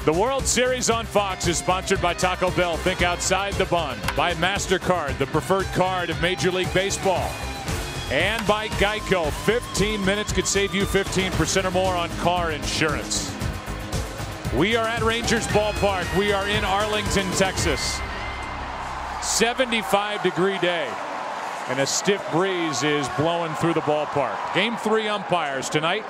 The World Series on Fox is sponsored by Taco Bell. Think outside the bun. By MasterCard, the preferred card of Major League Baseball. And by Geico. 15 minutes could save you 15% or more on car insurance. We are at Rangers Ballpark. We are in Arlington, Texas. 75-degree day. And a stiff breeze is blowing through the ballpark. Game 3 umpires tonight.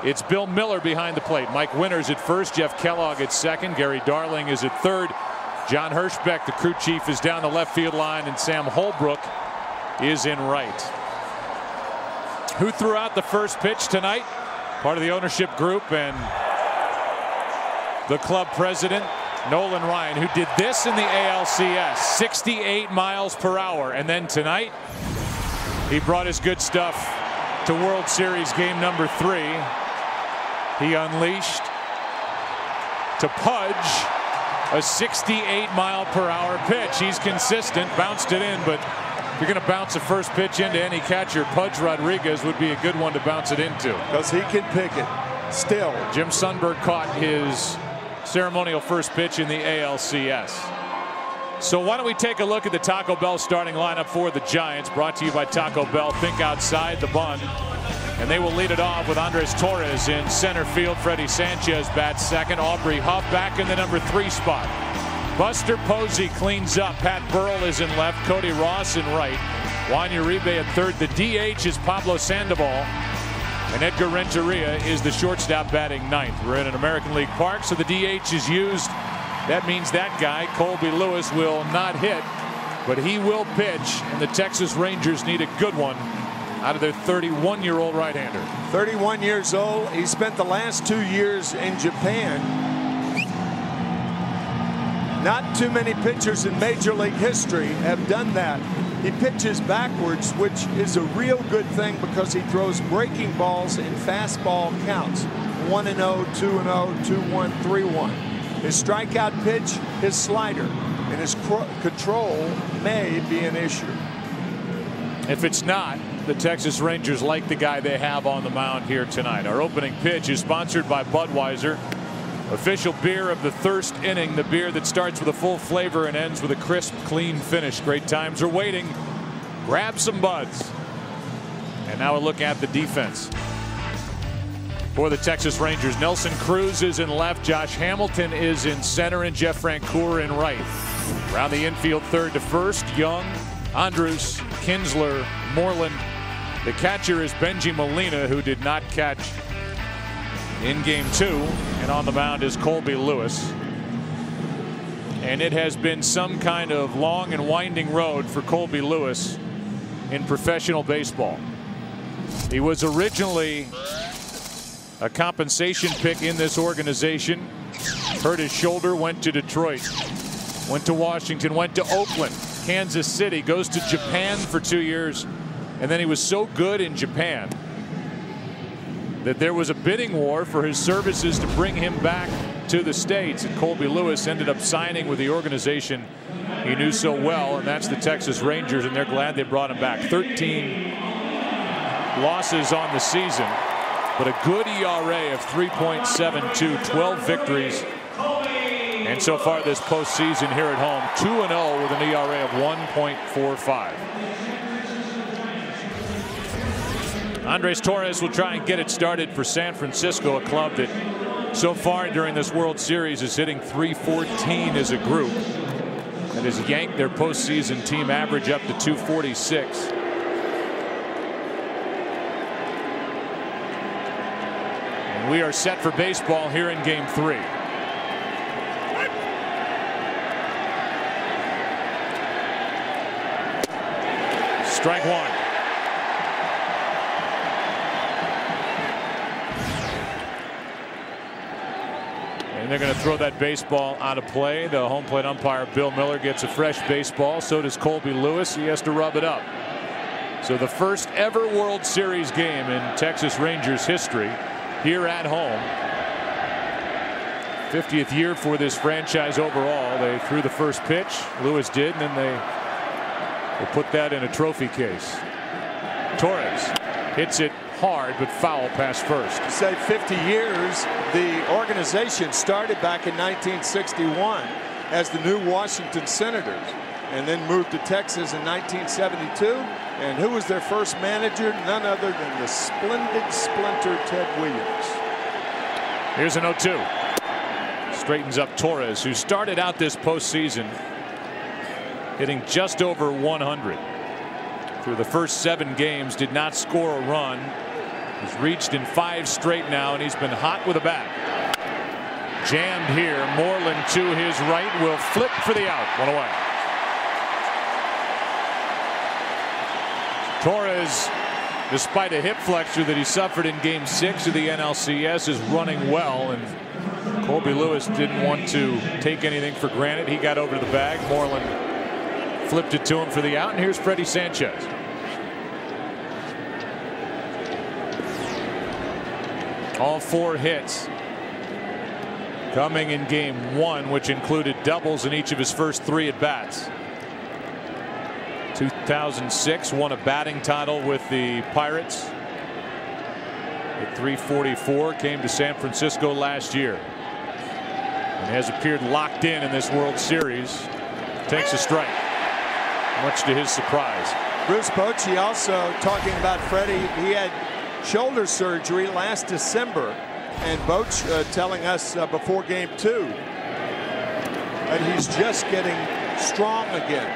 It's Bill Miller behind the plate. Mike Winters at first. Jeff Kellogg at second. Gary Darling is at third. John Hirschbeck, the crew chief, is down the left field line. And Sam Holbrook is in right. Who threw out the first pitch tonight? Part of the ownership group and the club president, Nolan Ryan, who did this in the ALCS. 68 miles per hour. And then tonight, he brought his good stuff to World Series game number 3. He unleashed to Pudge a 68-mile-per-hour pitch. He's consistent, bounced it in, but if you're going to bounce a first pitch into any catcher, Pudge Rodriguez would be a good one to bounce it into. Because he can pick it still. Jim Sundberg caught his ceremonial first pitch in the ALCS. So why don't we take a look at the Taco Bell starting lineup for the Giants, brought to you by Taco Bell. Think outside the bun. And they will lead it off with Andres Torres in center field. Freddie Sanchez bats second. Aubrey Huff back in the number 3 spot. Buster Posey cleans up. Pat Burrell is in left. Cody Ross in right. Juan Uribe at third. The DH is Pablo Sandoval. And Edgar Renteria is the shortstop batting ninth. We're in an American League park, so the DH is used. That means that guy, Colby Lewis, will not hit, but he will pitch. And the Texas Rangers need a good one out of their 31-year-old right-hander. 31 years old. He spent the last 2 years in Japan. Not too many pitchers in Major League history have done that. He pitches backwards, which is a real good thing because he throws breaking balls in fastball counts. 1-0, 2-0, 2-1, 3-1. His strikeout pitch, his slider, and his control may be an issue. If it's not, the Texas Rangers like the guy they have on the mound here tonight. Our opening pitch is sponsored by Budweiser, official beer of the thirst inning, the beer that starts with a full flavor and ends with a crisp, clean finish. Great times are waiting. Grab some Buds. And now a look at the defense for the Texas Rangers. Nelson Cruz is in left. Josh Hamilton is in center, and Jeff Francoeur in right. Around the infield, third to first, Young, Andrus, Kinsler, Moreland. The catcher is Benji Molina, who did not catch in game 2, and on the mound is Colby Lewis. And it has been some kind of long and winding road for Colby Lewis in professional baseball. He was originally a compensation pick in this organization. Hurt his shoulder, went to Detroit, went to Washington, went to Oakland, Kansas City, goes to Japan for 2 years, and then he was so good in Japan that there was a bidding war for his services to bring him back to the States, and Colby Lewis ended up signing with the organization he knew so well, and that's the Texas Rangers, and they're glad they brought him back. 13 losses on the season, but a good ERA of 3.72, 12 victories, and so far this postseason here at home, 2-0 with an ERA of 1.45. Andres Torres will try and get it started for San Francisco, a club that so far during this World Series is hitting .314 as a group, and has yanked their postseason team average up to .246. And we are set for baseball here in game 3. Strike one. And they're going to throw that baseball out of play. The home plate umpire, Bill Miller, gets a fresh baseball. So does Colby Lewis. He has to rub it up. So the first ever World Series game in Texas Rangers history here at home. 50th year for this franchise overall. They threw the first pitch. Lewis did, and then they will put that in a trophy case. Torres hits it hard but foul past first. You say 50 years. The organization started back in 1961 as the New Washington Senators and then moved to Texas in 1972. And who was their first manager? None other than the splendid splinter Ted Williams. Here's an 0-2. Straightens up Torres, who started out this postseason hitting just over 100. Through the first 7 games, did not score a run. He's reached in 5 straight now, and he's been hot with a bat. Jammed here. Moreland to his right will flip for the out. 1 away. Torres, despite a hip flexor that he suffered in Game 6 of the NLCS, is running well, and Colby Lewis didn't want to take anything for granted. He got over to the bag. Moreland flipped it to him for the out, and here's Freddie Sanchez. All 4 hits coming in Game 1, which included doubles in each of his first 3 at bats. 2006 won a batting title with the Pirates at 344. Came to San Francisco last year and has appeared locked in this World Series. Takes a strike, much to his surprise. Bruce Bochy also talking about Freddie. He had shoulder surgery last December, and Boch telling us before Game 2 that he's just getting strong again,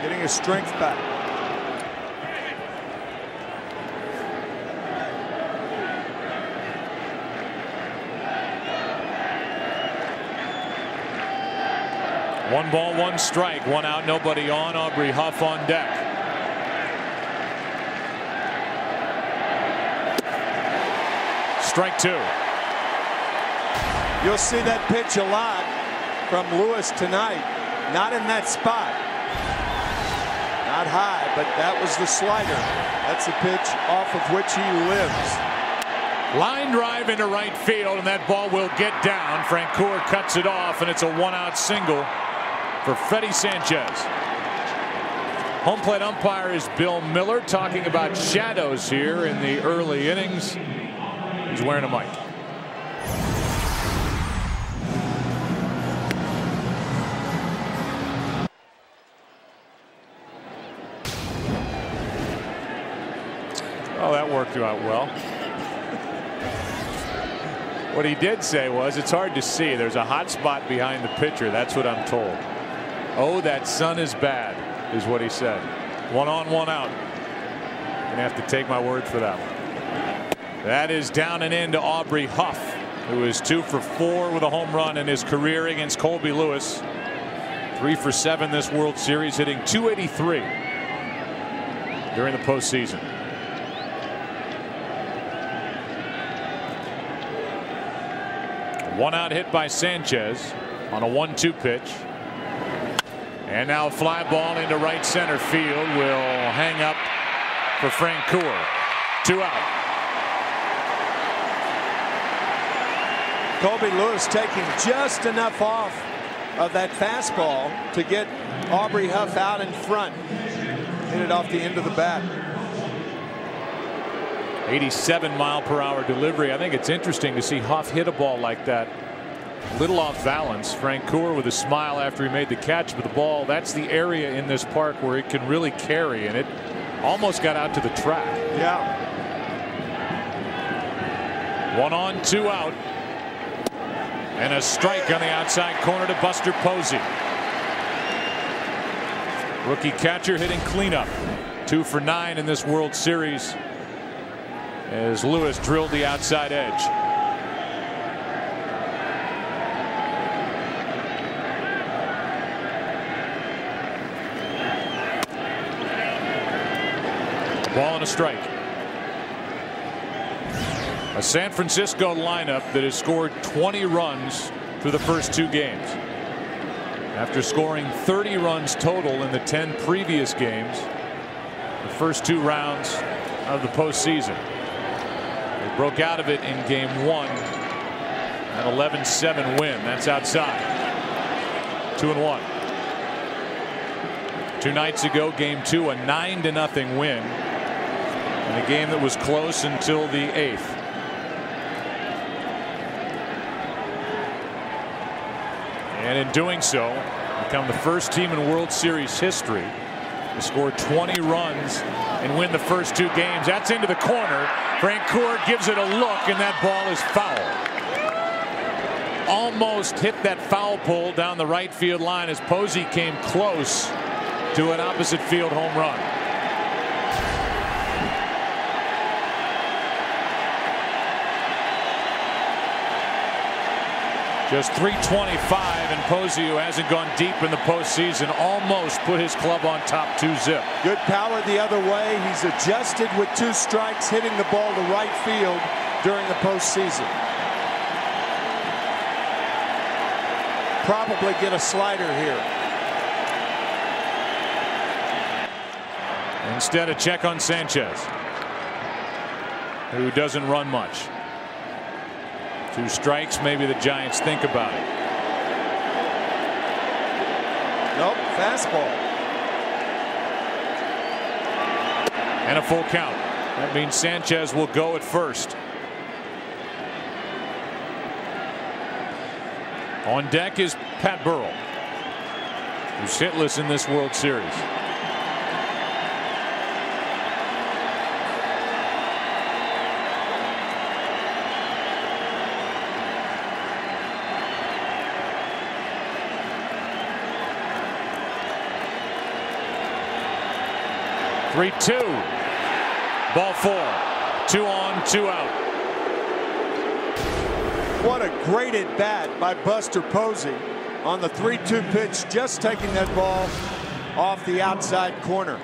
getting his strength back. One ball, 1 strike, 1 out, nobody on. Aubrey Huff on deck. Strike 2. You'll see that pitch a lot from Lewis tonight. Not in that spot. Not high, but that was the slider. That's the pitch off of which he lives. Line drive into right field, and that ball will get down. Francoeur cuts it off, and it's a 1-out single for Freddie Sanchez. Home plate umpire is Bill Miller, talking about shadows here in the early innings. He's wearing a mic. Oh, that worked out well. What he did say was, it's hard to see. There's a hot spot behind the pitcher. That's what I'm told. Oh, that sun is bad, is what he said. 1 on, 1 out. Gonna have to take my word for that one. That is down and in to Aubrey Huff, who is 2 for 4 with a home run in his career against Colby Lewis. 3 for 7 this World Series, hitting .283 during the postseason. One out hit by Sanchez on a 1-2 pitch. And now a fly ball into right center field will hang up for Francoeur. 2 out. Colby Lewis taking just enough off of that fastball to get Aubrey Huff out in front. Hit it off the end of the bat. 87-mile-per-hour delivery. I think it's interesting to see Huff hit a ball like that. Little off balance. Francoeur with a smile after he made the catch, but the ball, that's the area in this park where it can really carry, and it almost got out to the track. Yeah. 1 on, 2 out. And a strike on the outside corner to Buster Posey. Rookie catcher hitting cleanup. 2 for 9 in this World Series as Lewis drilled the outside edge. Ball and a strike. A San Francisco lineup that has scored 20 runs through the first 2 games. After scoring 30 runs total in the 10 previous games, the first 2 rounds of the postseason. They broke out of it in Game 1, an 11-7 win. That's outside. 2-1. 2 nights ago, Game 2, a 9-0 win. in a game that was close until the 8th. And in doing so, become the first team in World Series history to score 20 runs and win the first 2 games. That's into the corner. Francoeur gives it a look, and that ball is foul. Almost hit that foul pole down the right field line as Posey came close to an opposite field home run. Just .325, and Posey, who hasn't gone deep in the postseason, almost put his club on top 2-zip. Good power the other way. He's adjusted with 2 strikes, hitting the ball to right field during the postseason. Probably get a slider here. Instead, a check on Sanchez, who doesn't run much. 2 strikes, maybe the Giants think about it. Nope, fastball. And a full count. That means Sanchez will go at first. On deck is Pat Burrell, who's hitless in this World Series. Three-two. Ball 4. 2 on, 2 out. What a great at bat by Buster Posey on the 3-2 pitch, just taking that ball off the outside corner.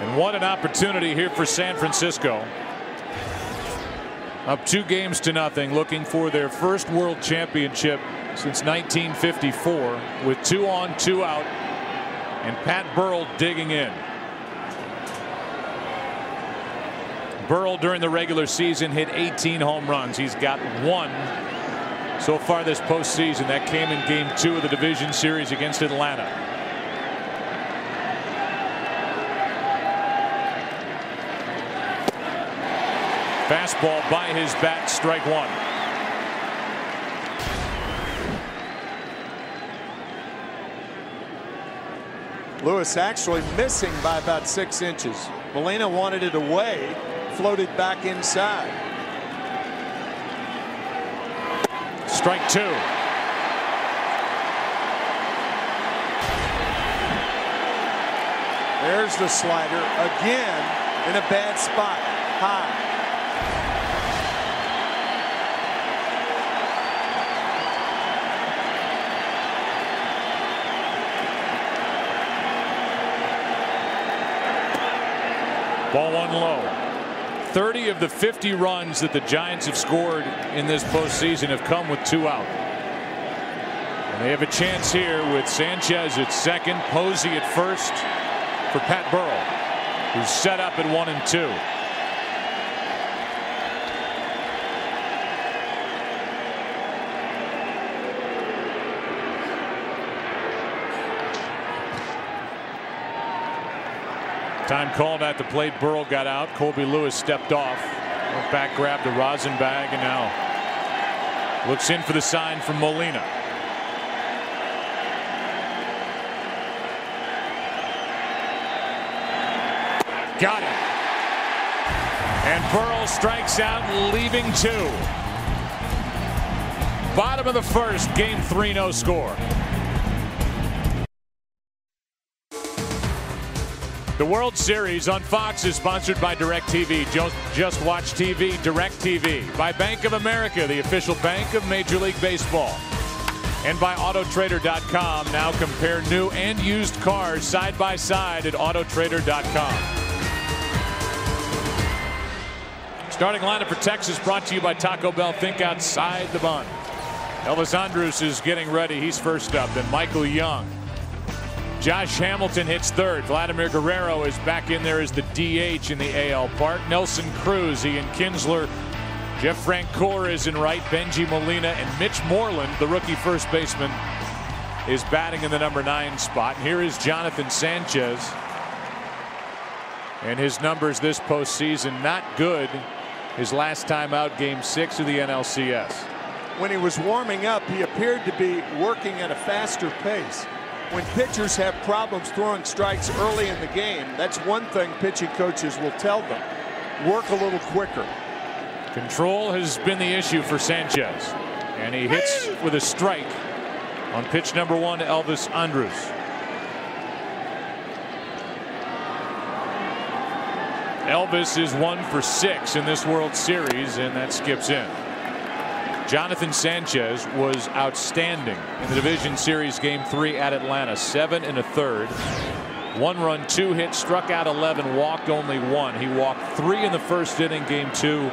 And what an opportunity here for San Francisco. Up 2 games to nothing, looking for their first world championship since 1954 with 2 on, 2 out, and Pat Burrell digging in. Burrell during the regular season hit 18 home runs. He's got 1 so far this postseason. That came in Game 2 of the division series against Atlanta. Fastball by his bat, strike 1. Lewis actually missing by about 6 inches. Molina wanted it away, floated back inside. Strike 2. There's the slider again in a bad spot. High. Ball 1 low. 30 of the 50 runs that the Giants have scored in this postseason have come with 2 out. And they have a chance here with Sanchez at second, Posey at first for Pat Burrell, who's set up at 1 and 2. Time called at the plate. Burrell got out. Colby Lewis stepped off. Went back, grabbed the rosin bag, and now looks in for the sign from Molina. Got it. And Burrell strikes out, leaving 2. Bottom of the first, Game 3, no score. The World Series on Fox is sponsored by DirecTV. Just watch TV, DirecTV. By Bank of America, the official bank of Major League Baseball. And by Autotrader.com. Now compare new and used cars side by side at Autotrader.com. Starting lineup for Texas brought to you by Taco Bell. Think outside the bun. Elvis Andrus is getting ready. He's first up. Then Michael Young. Josh Hamilton hits third. Vladimir Guerrero is back in there as the DH in the AL Park. Nelson Cruz, Ian Kinsler, Jeff Francoeur is in right. Benji Molina and Mitch Moreland, the rookie first baseman, is batting in the number 9 spot. And here is Jonathan Sanchez And his numbers this postseason not good. His last time out, Game 6 of the NLCS. When he was warming up, he appeared to be working at a faster pace. When pitchers have problems throwing strikes early in the game, that's one thing pitching coaches will tell them. Work a little quicker. Control has been the issue for Sanchez. And he hits with a strike on pitch number 1 to Elvis Andrus. Elvis is 1 for 6 in this World Series, and that skips in. Jonathan Sanchez was outstanding in the Division Series Game 3 at Atlanta. 7 1/3. 1 run, 2 hits, struck out 11, walked only 1. He walked 3 in the first inning, Game 2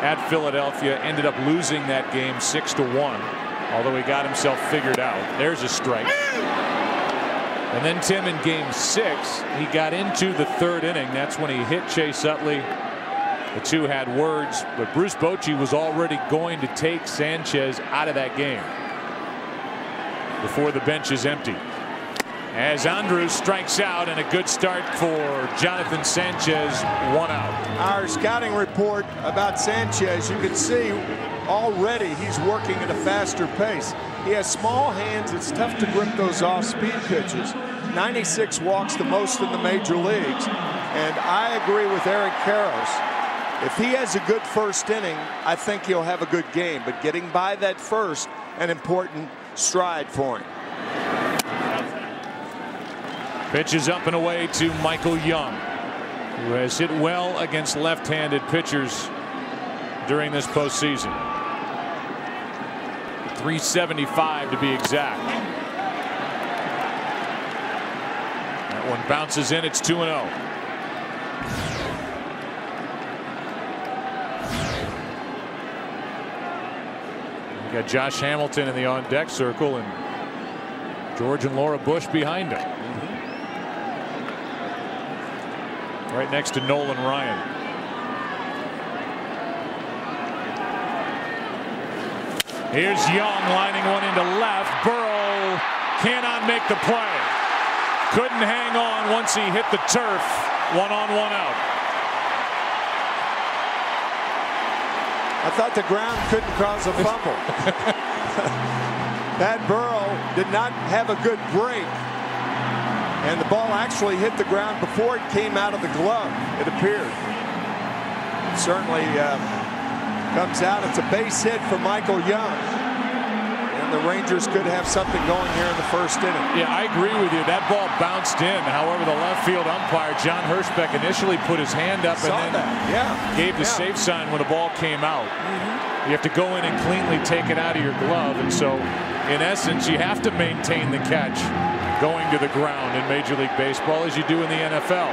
at Philadelphia. Ended up losing that game 6-1, although he got himself figured out. There's a strike. And then Tim, in Game 6, he got into the 3rd inning. That's when he hit Chase Utley. The two had words, but Bruce Bochy was already going to take Sanchez out of that game before the bench is empty. As Andrus strikes out, and a good start for Jonathan Sanchez. 1 out. Our scouting report about Sanchez, you can see already he's working at a faster pace. He has small hands. It's tough to grip those off-speed pitches. 96 walks, the most in the major leagues. And I agree with Eric Karros. If he has a good first inning, I think he'll have a good game. But getting by that first, an important stride for him. Pitch is up and away to Michael Young, who has hit well against left-handed pitchers during this postseason. 375 to be exact. That one bounces in. It's 2-0. We got Josh Hamilton in the on-deck circle, and George and Laura Bush behind him. Right next to Nolan Ryan. Here's Young lining one into left. Burrow cannot make the play. Couldn't hang on once he hit the turf. 1 on, 1 out. I thought the ground couldn't cause a fumble. Pat Burrow did not have a good break. And the ball actually hit the ground before it came out of the glove, it appeared. It certainly comes out. It's a base hit for Michael Young. And the Rangers could have something going here in the first inning. Yeah, I agree with you. That ball bounced in. However, the left field umpire, John Hirschbeck, initially put his hand up and then gave the safe sign when the ball came out. You have to go in and cleanly take it out of your glove. And so, in essence, you have to maintain the catch going to the ground in Major League Baseball, as you do in the NFL.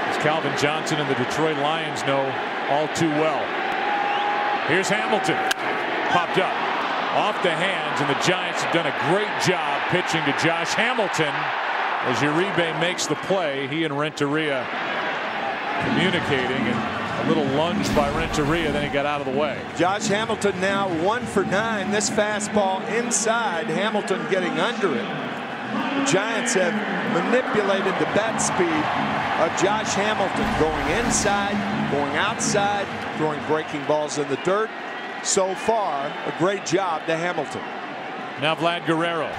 As Calvin Johnson and the Detroit Lions know all too well. Here's Hamilton. Popped up off the hands, and the Giants have done a great job pitching to Josh Hamilton as Uribe makes the play. He and Renteria communicating, and a little lunge by Renteria, then he got out of the way. Josh Hamilton now 1 for 9. This fastball inside, Hamilton getting under it. The Giants have manipulated the bat speed of Josh Hamilton, going inside, going outside, throwing breaking balls in the dirt. So far, a great job to Hamilton. Now Vlad Guerrero,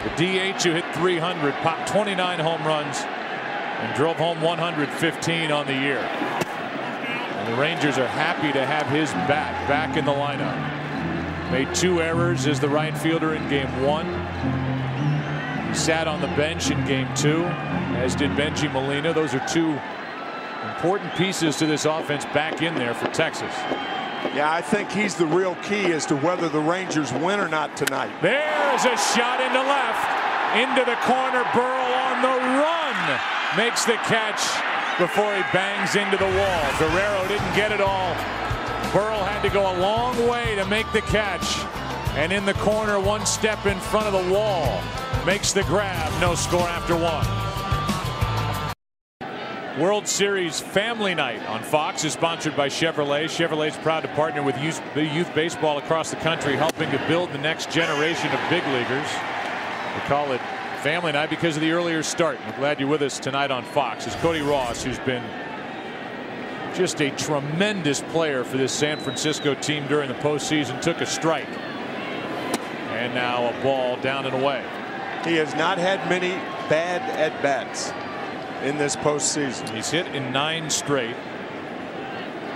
the DH who hit 300, popped 29 home runs, and drove home 115 on the year. And the Rangers are happy to have his bat back in the lineup. Made 2 errors as the right fielder in Game 1. He sat on the bench in Game 2, as did Benji Molina. Those are 2 important pieces to this offense back in there for Texas. Yeah, I think he's the real key as to whether the Rangers win or not tonight. There's a shot into left, into the corner. Burrow on the run makes the catch before he bangs into the wall. Guerrero didn't get it all. Burrow had to go a long way to make the catch, and in the corner, 1 step in front of the wall, makes the grab. No score after 1. World Series Family Night on Fox is sponsored by Chevrolet. Chevrolet's proud to partner with youth baseball across the country, helping to build the next generation of big leaguers. We call it Family night because of the earlier start. I'm glad you're with us tonight on Fox. It's Cody Ross, who's been just a tremendous player for this San Francisco team during the postseason, took a strike. And now a ball down and away. He has not had many bad at-bats in this postseason. He's hit in 9 straight.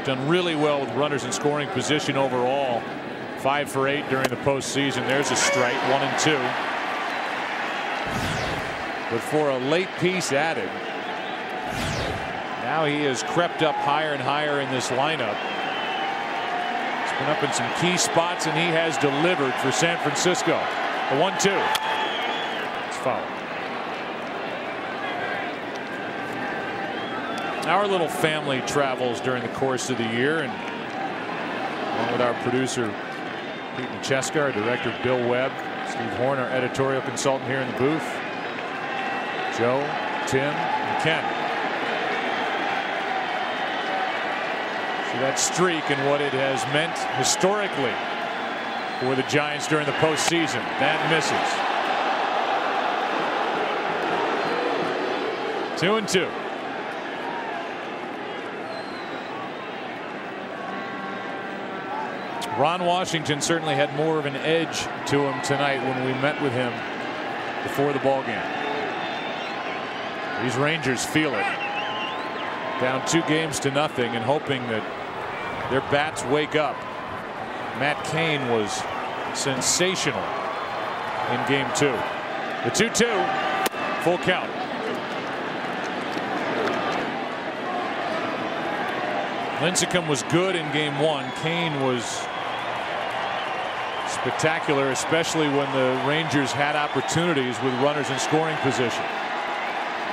Done really well with runners in scoring position overall. 5 for 8 during the postseason. There's a strike, 1-2. But for a late piece added, now he has crept up higher and higher in this lineup. He's been up in some key spots, and he has delivered for San Francisco. The 1-2. It's foul. Our little family travels during the course of the year, and along with our producer Pete Macheska, our director Bill Webb, Steve Horn, our editorial consultant here in the booth, Joe, Tim, and Ken. So that streak and what it has meant historically for the Giants during the postseason. That misses. 2-2. Ron Washington certainly had more of an edge to him tonight when we met with him before the ball game. These Rangers feel it. Down 2-0 and hoping that their bats wake up. Matt Cain was sensational in game 2. The 2-2, full count. Lincecum was good in game 1. Cain was spectacular, especially when the Rangers had opportunities with runners in scoring position.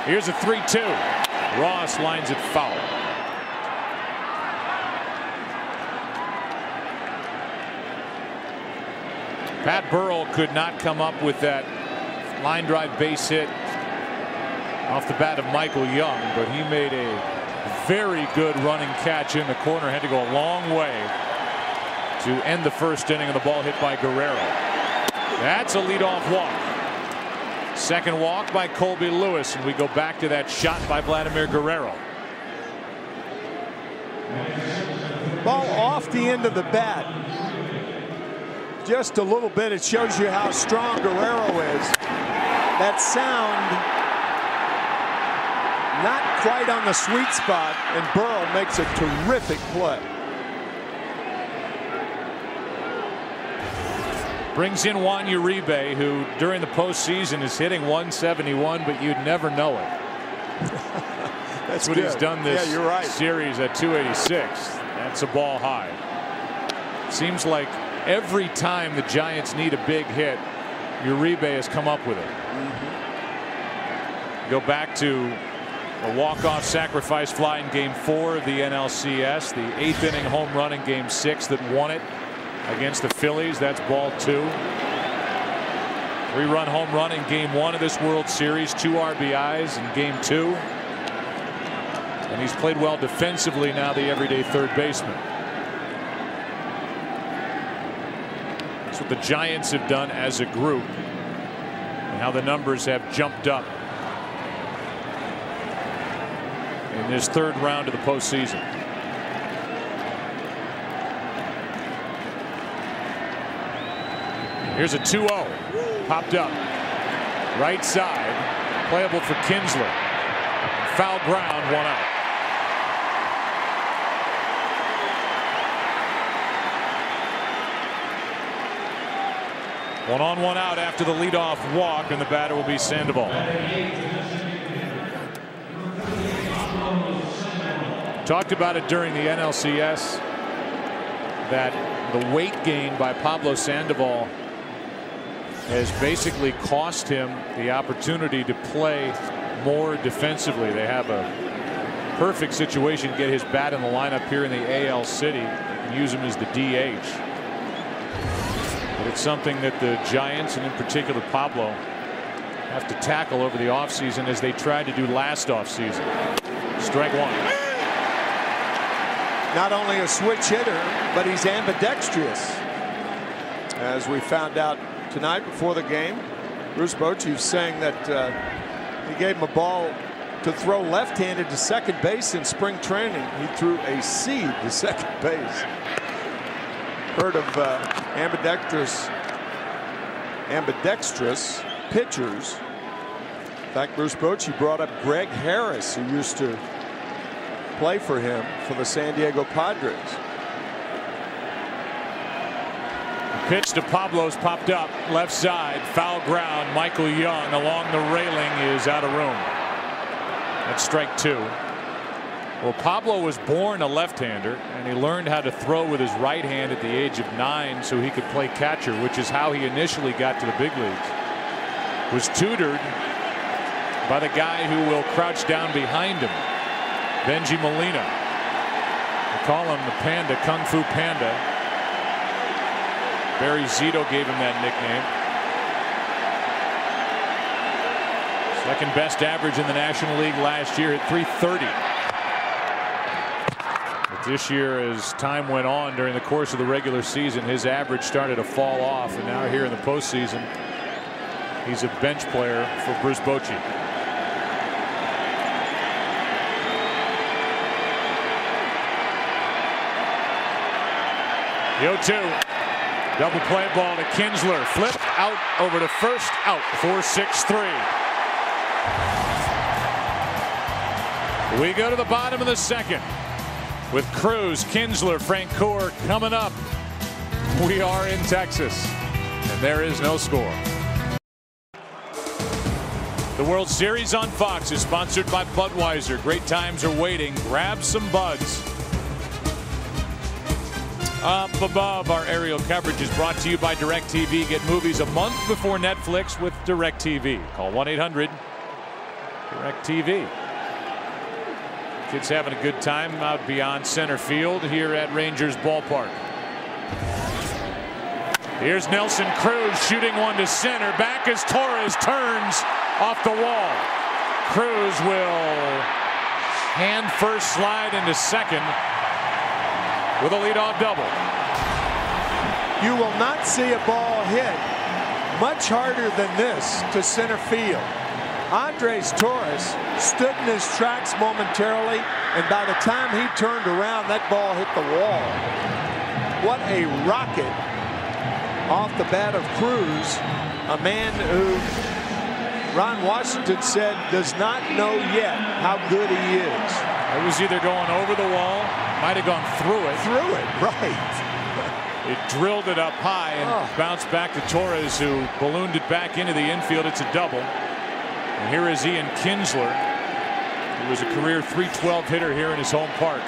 Here's a 3-2. Ross lines it foul. Pat Burrell could not come up with that line drive base hit off the bat of Michael Young, but he made a very good running catch in the corner. Had to go a long way to end the first inning of the ball hit by Guerrero. That's a leadoff walk. Second walk by Colby Lewis, and we go back to that shot by Vladimir Guerrero. Ball off the end of the bat. Just a little bit. It shows you how strong Guerrero is. That sound not quite on the sweet spot, and Burrell makes a terrific play. Brings in Juan Uribe, who during the postseason is hitting 171, but you'd never know it. That's what good. He's done this you're right. series at 286. That's a ball high. Seems like every time the Giants need a big hit, Uribe has come up with it. Go back to a walk-off sacrifice fly in game 4 of the NLCS, the 8th inning home run in game 6 that won it against the Phillies. That's ball 2. 3-run home run in game 1 of this World Series, 2 RBIs in game 2. And he's played well defensively now, the everyday third baseman. That's what the Giants have done as a group, and how the numbers have jumped up in this third round of the postseason. Here's a 2-0. Popped up. Right side. Playable for Kinsler. Foul ground, 1 out. One on, 1 out after the leadoff walk, and the batter will be Sandoval. Talked about it during the NLCS that the weight gain by Pablo Sandoval has basically cost him the opportunity to play more defensively. They have a perfect situation to get his bat in the lineup here in the AL City and use him as the DH. But it's something that the Giants, and in particular Pablo, have to tackle over the offseason, as they tried to do last offseason. Strike 1. Not only a switch hitter, but he's ambidextrous, as we found out tonight before the game. Bruce Bochy was saying that he gave him a ball to throw left-handed to second base in spring training. He threw a seed to second base. Heard of ambidextrous pitchers. In fact, Bruce Bochy brought up Greg Harris, who used to play for him for the San Diego Padres. Pitch to Pablo's popped up left side, foul ground. Michael Young along the railing is out of room. That's strike 2. Well, Pablo was born a left-hander, and he learned how to throw with his right hand at the age of 9 so he could play catcher, which is how he initially got to the big leagues. Was tutored by the guy who will crouch down behind him, Benji Molina. They call him the Panda, Kung Fu Panda. Barry Zito gave him that nickname. Second best average in the National League last year at 330. But this year, as time went on during the course of the regular season, his average started to fall off, and now here in the postseason, he's a bench player for Bruce Bochy. The 0-2. Double play ball to Kinsler. Flip out over to first. Out. 4-6-3. We go to the bottom of the second with Cruz, Kinsler, Francoeur coming up. We are in Texas, and there is no score. The World Series on Fox is sponsored by Budweiser. Great times are waiting. Grab some buds. Up above, our aerial coverage is brought to you by DirecTV. Get movies a month before Netflix with DirecTV. Call 1-800-DirecTV. Kids having a good time out beyond center field here at Rangers Ballpark. Here's Nelson Cruz shooting one to center. Back as Torres turns off the wall. Cruz will hand first slide into second with a leadoff double. You will not see a ball hit much harder than this to center field. Andres Torres stood in his tracks momentarily, and by the time he turned around, that ball hit the wall. What a rocket off the bat of Cruz, a man who Ron Washington said does not know yet how good he is. It was either going over the wall, might have gone through it. Through it, right. It drilled it up high and bounced back to Torres, who ballooned it back into the infield. It's a double. And here is Ian Kinsler, who was a career .312 hitter here in his home park.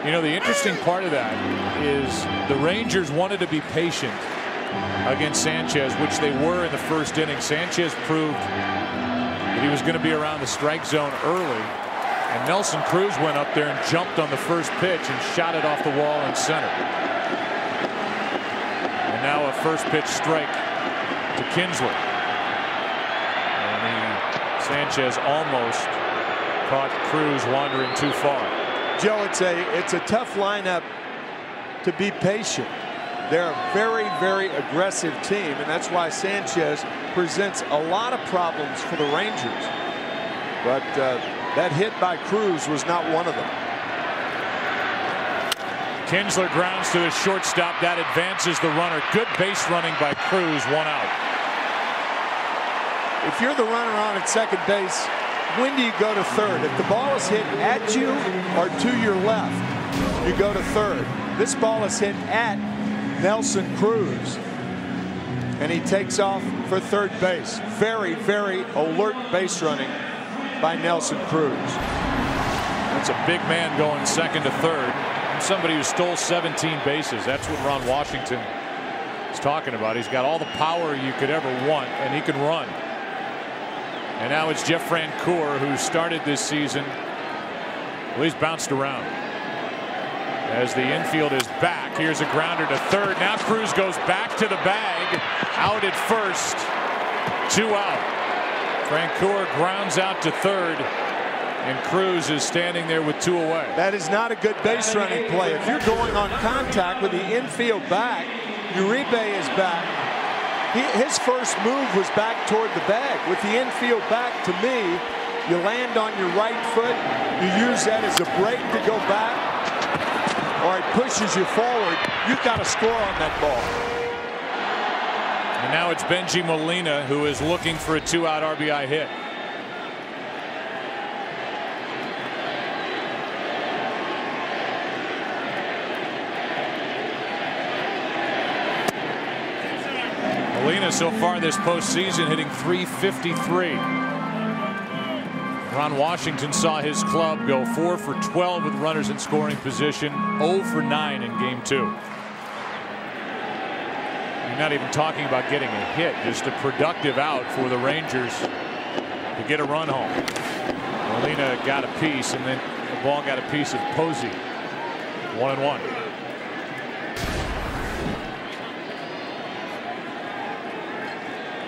You know, the interesting part of that is the Rangers wanted to be patient against Sanchez, which they were in the first inning. Sanchez proved that he was going to be around the strike zone early, and Nelson Cruz went up there and jumped on the first pitch and shot it off the wall in center. And now a first pitch strike to Kinsler, and Sanchez almost caught Cruz wandering too far. Joe, it's a tough lineup to be patient. They're a very, very aggressive team, and that's why Sanchez presents a lot of problems for the Rangers. But that hit by Cruz was not one of them. Kinsler grounds to the shortstop. That advances the runner. Good base running by Cruz. 1 out. If you're the runner on at second base, when do you go to third? If the ball is hit at you or to your left, you go to third. This ball is hit at Nelson Cruz, and he takes off for third base. Very, very alert base running by Nelson Cruz. That's a big man going second to third. Somebody who stole 17 bases. That's what Ron Washington is talking about. He's got all the power you could ever want, and he can run. And now it's Jeff Francoeur, who started this season. Well, he's bounced around. As the infield is back, here's a grounder to third. Now Cruz goes back to the bag. Out at first. 2 out. Francoeur grounds out to third. And Cruz is standing there with 2 away. That is not a good base running play. If you're going on contact with the infield back, Uribe is back. His first move was back toward the bag. With the infield back, to me, you land on your right foot. You use that as a brake to go back, or it pushes you forward. You've got to score on that ball. And now it's Bengie Molina who is looking for a 2-out RBI hit. Molina so far this postseason hitting .353. Ron Washington saw his club go 4 for 12 with runners in scoring position, 0 for 9 in game 2. You're not even talking about getting a hit, just a productive out for the Rangers to get a run home. Molina got a piece, and then the ball got a piece of Posey. 1-1.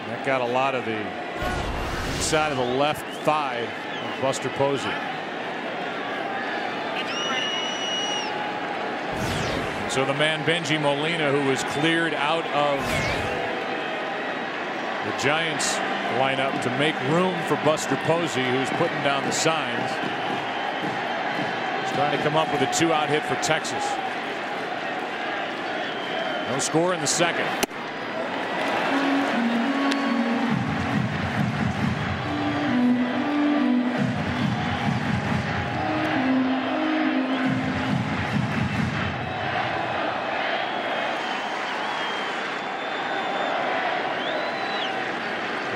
That got a lot of the inside of the left thigh of Buster Posey. So the man Bengie Molina, who was cleared out of the Giants lineup to make room for Buster Posey, who's putting down the signs, is trying to come up with a 2-out hit for Texas. No score in the second.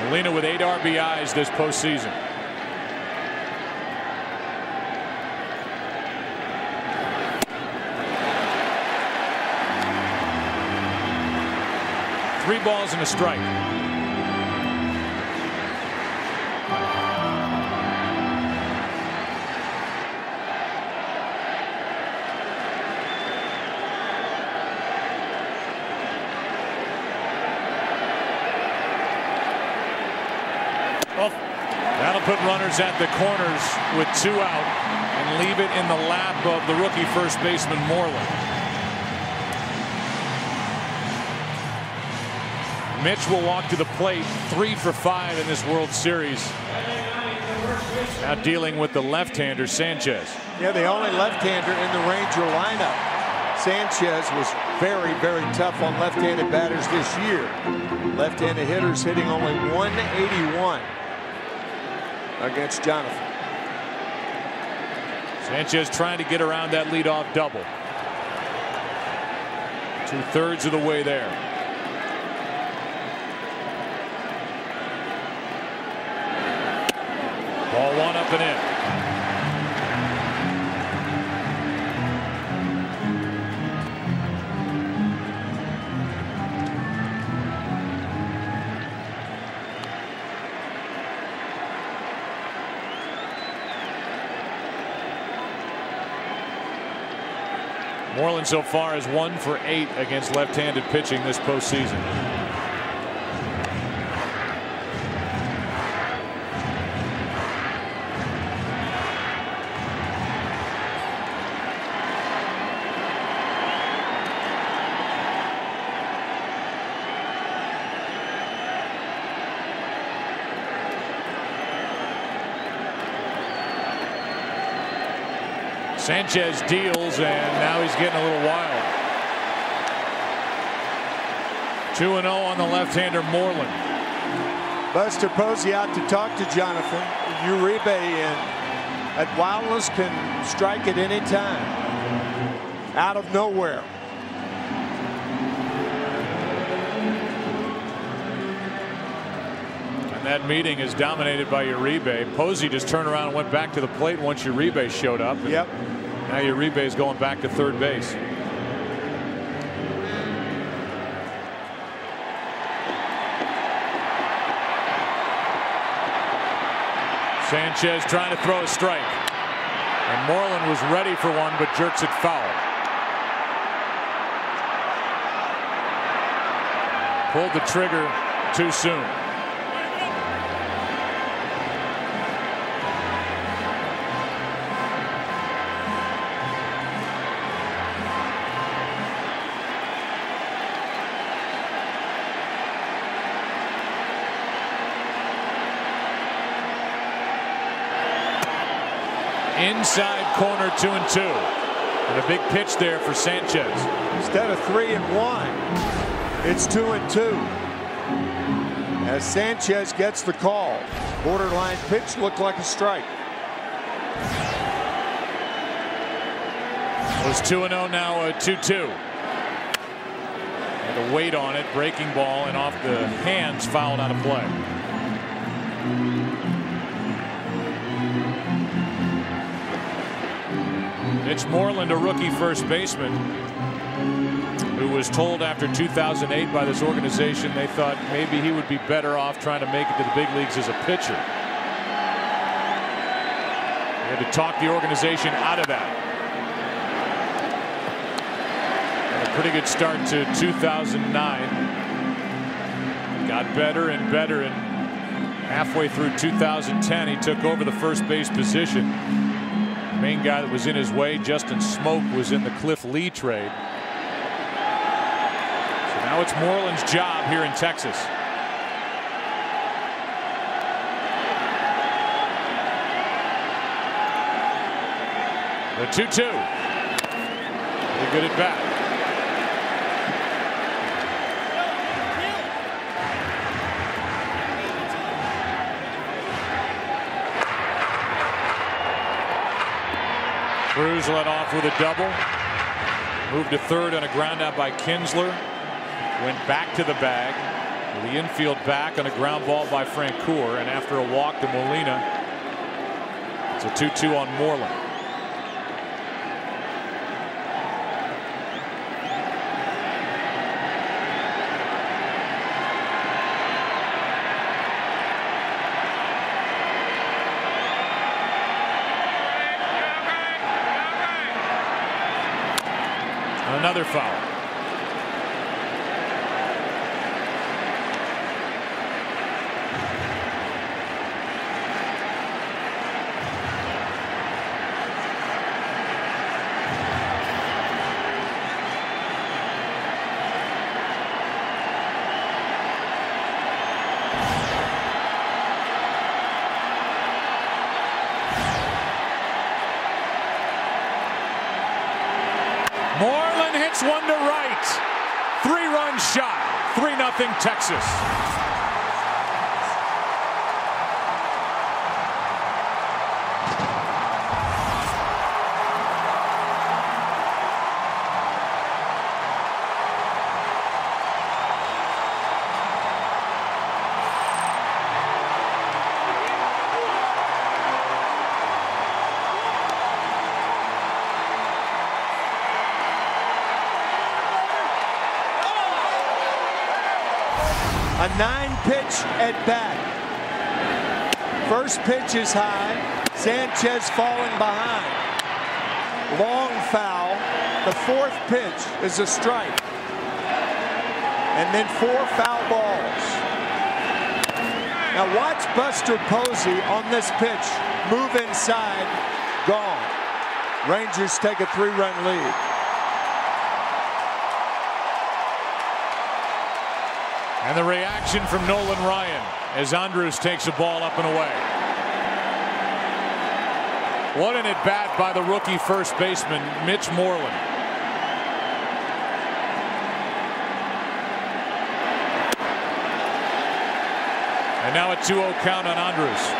Molina with 8 RBIs this postseason. Three balls and a strike. That'll put runners at the corners with 2 out and leave it in the lap of the rookie first baseman Moreland. Mitch will walk to the plate, 3 for 5 in this World Series. Now dealing with the left-hander Sanchez. Yeah, the only left-hander in the Ranger lineup. Sanchez was very, very tough on left-handed batters this year. Left-handed hitters hitting only .181 against Jonathan. Sanchez trying to get around that leadoff double. 2/3 of the way there. Ball 1 up and in. Moreland so far is 1 for 8 against left-handed pitching this postseason. Sanchez deals, and now he's getting a little wild. 2-0 on the left-hander Moreland. Buster Posey out to talk to Jonathan. Uribe in. That wildness can strike at any time. Out of nowhere. And that meeting is dominated by Uribe. Posey just turned around and went back to the plate once Uribe showed up. Yep. Now Uribe is going back to third base. Sanchez trying to throw a strike. And Moreland was ready for one, but jerks it foul. Pulled the trigger too soon. Inside corner 2-2. And a big pitch there for Sanchez. Instead of 3-1, it's 2-2. As Sanchez gets the call. Borderline pitch, looked like a strike. It was 2-0, now 2-2. And a weight on it, breaking ball, and off the hands, fouled out of play. Mitch Moreland, a rookie first baseman, who was told after 2008 by this organization they thought maybe he would be better off trying to make it to the big leagues as a pitcher. They had to talk the organization out of that. And a pretty good start to 2009. Got better and better, and halfway through 2010 he took over the first base position. The main guy that was in his way, Justin Smoke, was in the Cliff Lee trade. So now it's Moreland's job here in Texas. The 2-2. Very good at bat. Cruz led off with a double. Moved to third on a ground out by Kinsler. Went back to the bag with the infield back on a ground ball by Francoeur, and after a walk to Molina, it's a 2-2 on Moreland. Another foul. Moreland hits one to right. 3-run shot. 3-0 Texas. A 9-pitch at bat. First pitch is high. Sanchez falling behind. Long foul. The fourth pitch is a strike. And then 4 foul balls. Now watch Buster Posey on this pitch. Move inside. Gone. Rangers take a 3-run lead. And the reaction from Nolan Ryan as Andrus takes the ball up and away. What an at-bat by the rookie first baseman, Mitch Moreland. And now a 2-0 count on Andrus.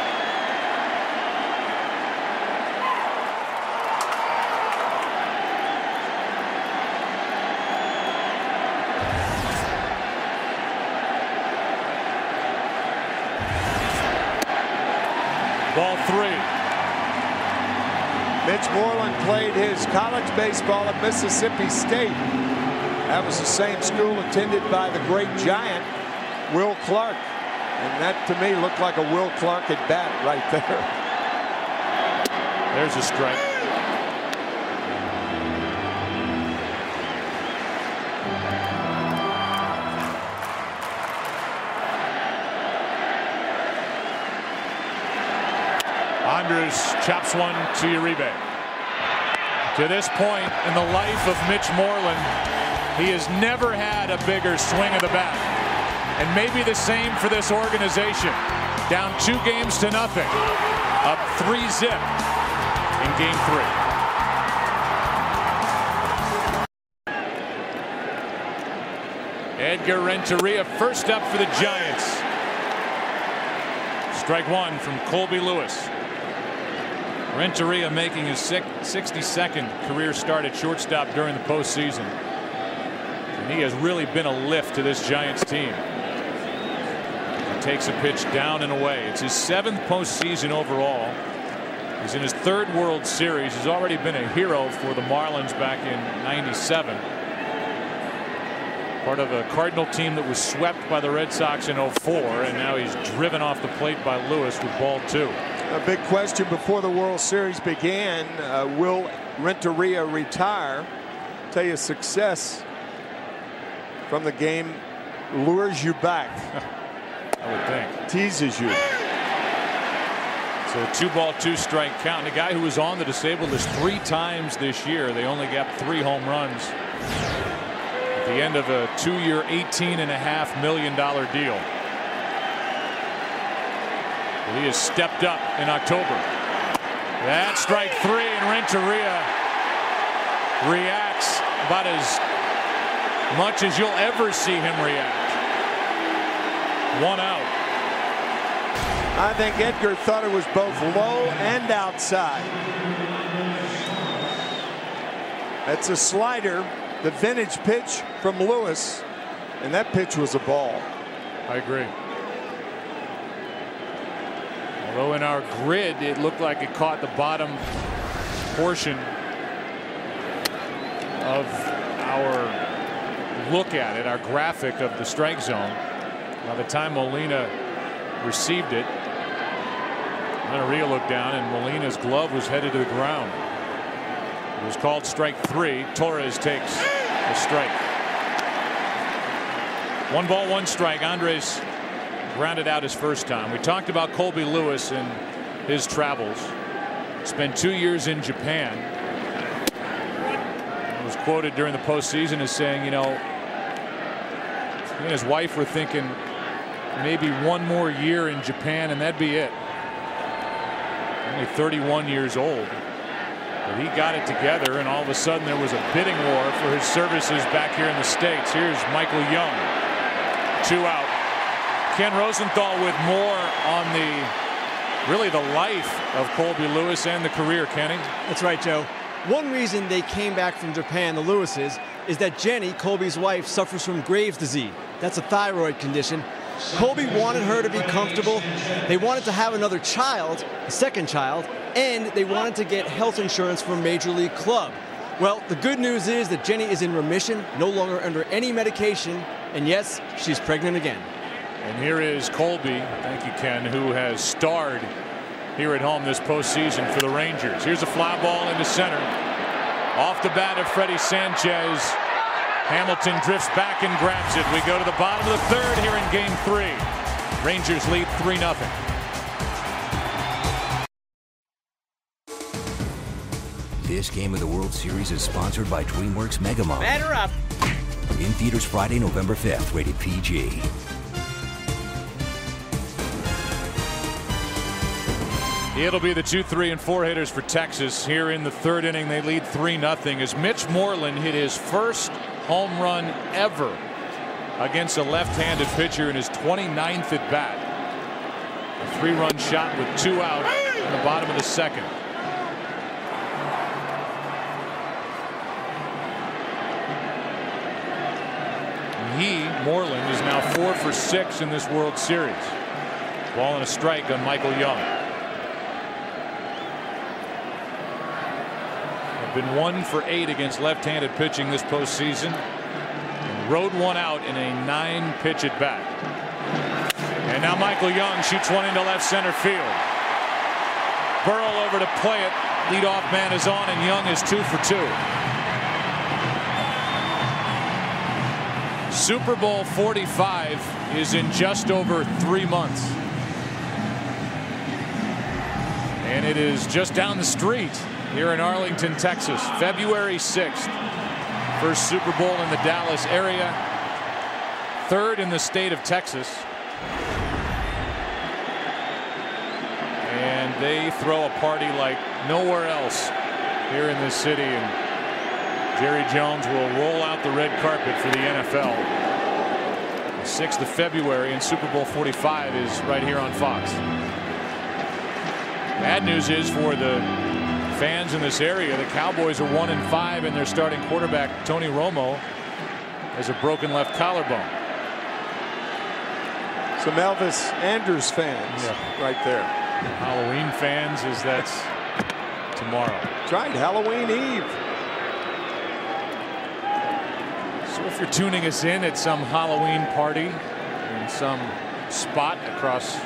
Ball 3. Mitch Moreland played his college baseball at Mississippi State. That was the same school attended by the great giant, Will Clark. And that, to me, looked like a Will Clark at bat right there. There's a strike. Andrus chops one to Uribe. To this point in the life of Mitch Moreland, he has never had a bigger swing of the bat. And maybe the same for this organization. Down 2 games to nothing. Up 3-zip in Game 3. Edgar Renteria first up for the Giants. Strike one from Colby Lewis. Renteria making his 62nd career start at shortstop during the postseason. And he has really been a lift to this Giants team. He takes a pitch down and away. It's his 7th postseason overall. He's in his 3rd World Series. He's already been a hero for the Marlins back in '97. Part of a Cardinal team that was swept by the Red Sox in '04, and now he's driven off the plate by Lewis with ball 2. A big question before the World Series began, will Renteria retire? Tell you, success from the game lures you back. I would think. Teases you. So 2-ball 2-strike count. And a guy who was on the disabled list 3 times this year. They only got 3 home runs at the end of a 2-year $18.5 million deal. Well, he has stepped up in October. That's strike 3, and Renteria reacts about as much as you'll ever see him react. 1 out. I think Edgar thought it was both low and outside. That's a slider, the vintage pitch from Lewis, and that pitch was a ball. I agree. Although in our grid it looked like it caught the bottom portion of our look at it, our graphic of the strike zone. By the time Molina received it, Renteria looked down and Molina's glove was headed to the ground. It was called strike 3. Torres takes a strike. 1 ball 1 strike. Andres grounded out his first time. We talked about Colby Lewis and his travels. Spent 2 years in Japan. He was quoted during the postseason as saying, you know, he and his wife were thinking maybe 1 more year in Japan and that'd be it. Only 31 years old. But he got it together, and all of a sudden there was a bidding war for his services back here in the States. Here's Michael Young. 2 out. Ken Rosenthal with more on really the life of Colby Lewis and the career, Kenny. That's right, Joe. One reason they came back from Japan, the Lewises, is that Jenny, Colby's wife, suffers from Graves' disease. That's a thyroid condition. Colby wanted her to be comfortable. They wanted to have another child, a second child, and they wanted to get health insurance from a major league club. Well, the good news is that Jenny is in remission, no longer under any medication, and yes, she's pregnant again. And here is Colby, thank you, Ken, who has starred here at home this postseason for the Rangers. Here's a fly ball into center. Off the bat of Freddie Sanchez. Hamilton drifts back and grabs it. We go to the bottom of the 3rd here in Game 3. Rangers lead 3-0. This game of the World Series is sponsored by DreamWorks Megamom. Batter up. In theaters Friday, November 5th. Rated PG. It'll be the 2, 3, and 4 hitters for Texas. Here in the 3rd inning, they lead 3-0 as Mitch Moreland hit his first home run ever against a left-handed pitcher in his 29th at bat. A 3-run shot with 2 out in the bottom of the 2nd. Moreland, is now 4 for 6 in this World Series. Ball and a strike on Michael Young. Been 1 for 8 against left-handed pitching this postseason. And rode 1 out in a 9-pitch at bat. And now Michael Young shoots 1 into left center field. Burrow over to play it. Leadoff man is on, and Young is 2 for 2. Super Bowl 45 is in just over 3 months. And it is just down the street here in Arlington, Texas. February 6th. First Super Bowl in the Dallas area. 3rd in the state of Texas. and they throw a party like nowhere else here in this city, and Jerry Jones will roll out the red carpet for the NFL. The 6th of February and Super Bowl 45 is right here on Fox. Bad news is for the fans in this area, the Cowboys are 1-5, and their starting quarterback Tony Romo has a broken left collarbone. Some Elvis Andrus fans right there. Halloween fans, as that's tomorrow. That's right, Halloween Eve. So if you're tuning us in at some Halloween party in some spot across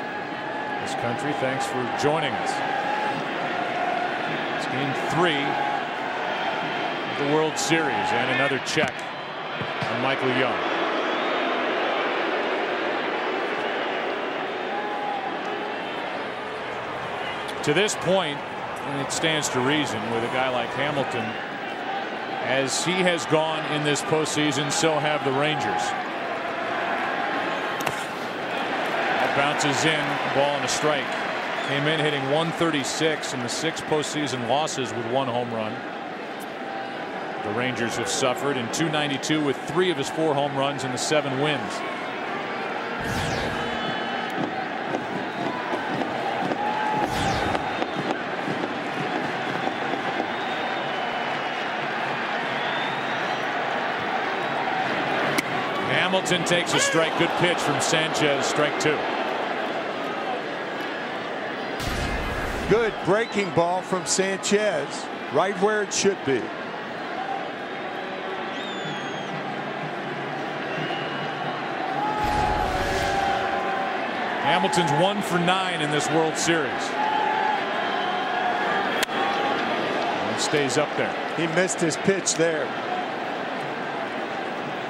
this country, thanks for joining us. It's game 3 of the World Series, and another check on Michael Young. To this point, and it stands to reason with a guy like Hamilton, as he has gone in this postseason, so have the Rangers. That bounces in, ball and a strike. Came in hitting .136 in the 6 postseason losses with 1 home run. The Rangers have suffered in .292 with 3 of his 4 home runs in the 7 wins. Hamilton takes a strike. Good pitch from Sanchez. Strike 2. Good breaking ball from Sanchez, right where it should be. Hamilton's 1 for 9 in this World Series. And stays up there. He missed his pitch there.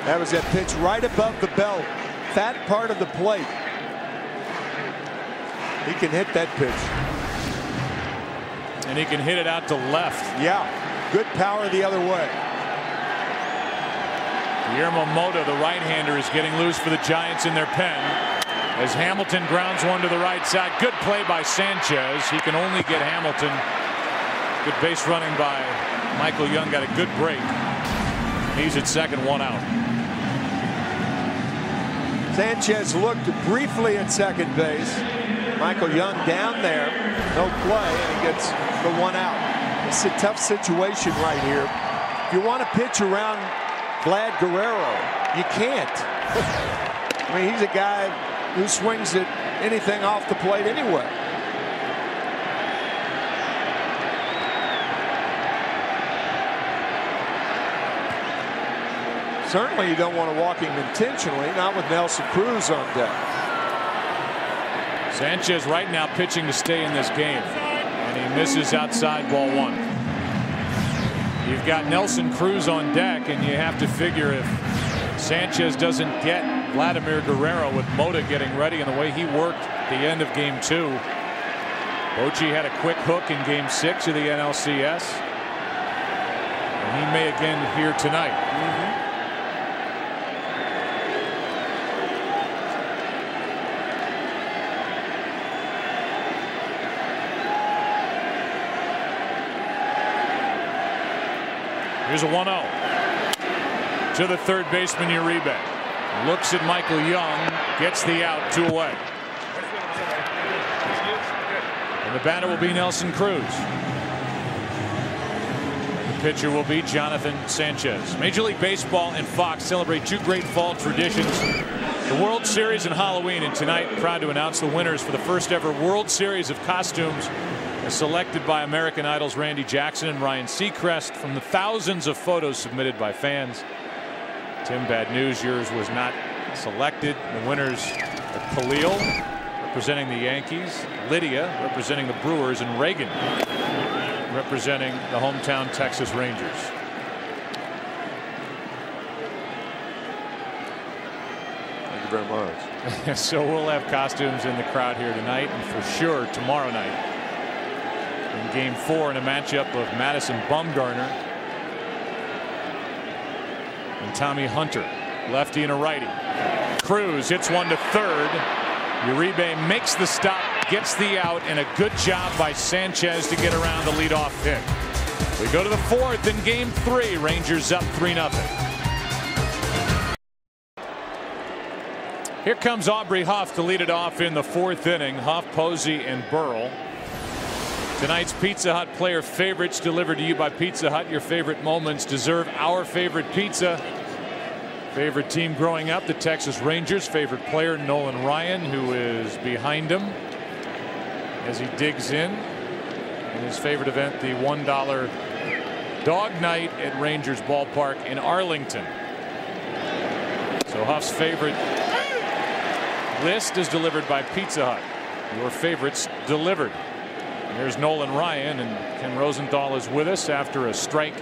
That was that pitch right above the belt, fat part of the plate. He can hit that pitch. And he can hit it out to left. Yeah, good power the other way. Guillermo Mota, the right-hander, is getting loose for the Giants in their pen. As Hamilton grounds one to the right side. Good play by Sanchez. He can only get Hamilton. Good base running by Michael Young. Got a good break. He's at second, 1 out. Sanchez looked briefly at second base. Michael Young down there. No play, and he gets the 1 out. It's a tough situation right here. If you want to pitch around Vlad Guerrero, you can't. I mean, he's a guy who swings at anything off the plate anyway. Certainly you don't want to walk him intentionally, not with Nelson Cruz on deck. Sanchez right now pitching to stay in this game, and he misses outside, ball 1. You've got Nelson Cruz on deck, and you have to figure if Sanchez doesn't get Vladimir Guerrero with Mota getting ready and the way he worked at the end of game 2. Bochy had a quick hook in game 6 of the NLCS, and he may again here tonight. Here's a 1-0 to the third baseman Uribe. Looks at Michael Young, gets the out, 2 away. And the batter will be Nelson Cruz. The pitcher will be Jonathan Sanchez. Major League Baseball and Fox celebrate 2 great fall traditions. The World Series and Halloween, and tonight proud to announce the winners for the first ever World Series of costumes, as selected by American Idol's Randy Jackson and Ryan Seacrest from the thousands of photos submitted by fans. Tim, bad news, yours was not selected. The winners are Khalil, representing the Yankees, Lydia, representing the Brewers, and Reagan, representing the hometown Texas Rangers. Thank you very much. So we'll have costumes in the crowd here tonight, and for sure tomorrow night in game 4 in a matchup of Madison Bumgarner and Tommy Hunter, lefty and a righty. Cruz hits one to third. Uribe makes the stop, gets the out, and a good job by Sanchez to get around the leadoff hit. We go to the fourth in game 3. Rangers up 3-0. Here comes Aubrey Huff to lead it off in the 4th inning. Huff, Posey, and Burrell. Tonight's Pizza Hut player favorites delivered to you by Pizza Hut. Your favorite moments deserve our favorite pizza. Favorite team growing up, the Texas Rangers. Favorite player, Nolan Ryan, who is behind him as he digs in. And his favorite event, the $1 Dog Night at Rangers Ballpark in Arlington. So Huff's favorite list is delivered by Pizza Hut. Your favorites delivered. And here's Nolan Ryan, and Ken Rosenthal is with us after a strike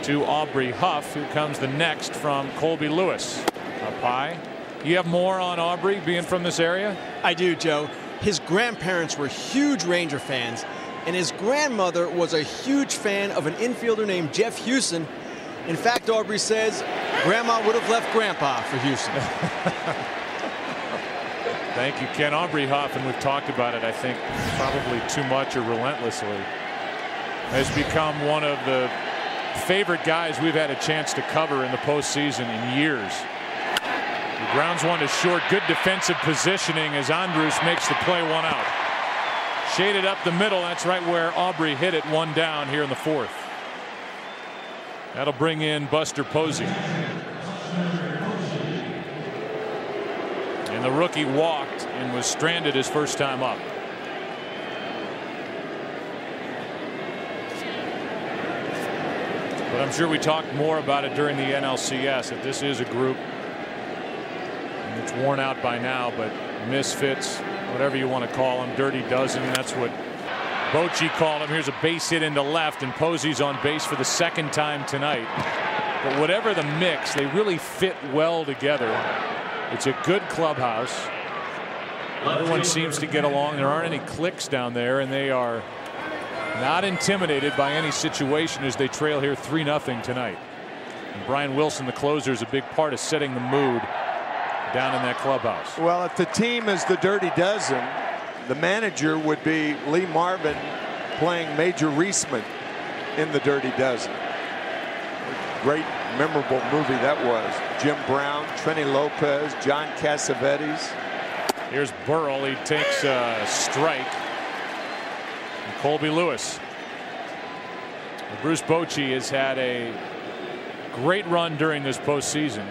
to Aubrey Huff. Here comes the next from Colby Lewis. Up high. You have more on Aubrey being from this area? I do, Joe. His grandparents were huge Ranger fans, and his grandmother was a huge fan of an infielder named Jeff Houston. In fact, Aubrey says Grandma would have left Grandpa for Houston. Thank you, Ken. Aubrey Huff, and we've talked about it, I think, probably too much or relentlessly, has become one of the favorite guys we've had a chance to cover in the postseason in years. He grounds one to short. Good defensive positioning as Andrus makes the play, 1 out. Shaded up the middle. That's right where Aubrey hit it, 1 down here in the 4th. That'll bring in Buster Posey. And the rookie walked and was stranded his first time up. But I'm sure we talked more about it during the NLCS, that this is a group, and it's worn out by now, but misfits, whatever you want to call them, dirty dozen, that's what Bochy called him. Here's a base hit into left, and Posey's on base for the 2nd time tonight. But whatever the mix, they really fit well together. It's a good clubhouse. Everyone seems to get along. There aren't any cliques down there, and they are not intimidated by any situation as they trail here 3-0 tonight. And Brian Wilson, the closer, is a big part of setting the mood down in that clubhouse. Well, if the team is the Dirty Dozen, the manager would be Lee Marvin playing Major Reisman in the Dirty Dozen. Great, memorable movie that was. Jim Brown, Trini Lopez, John Cassavetes. Here's Burrell. He takes a strike. And Colby Lewis. And Bruce Bochy has had a great run during this postseason.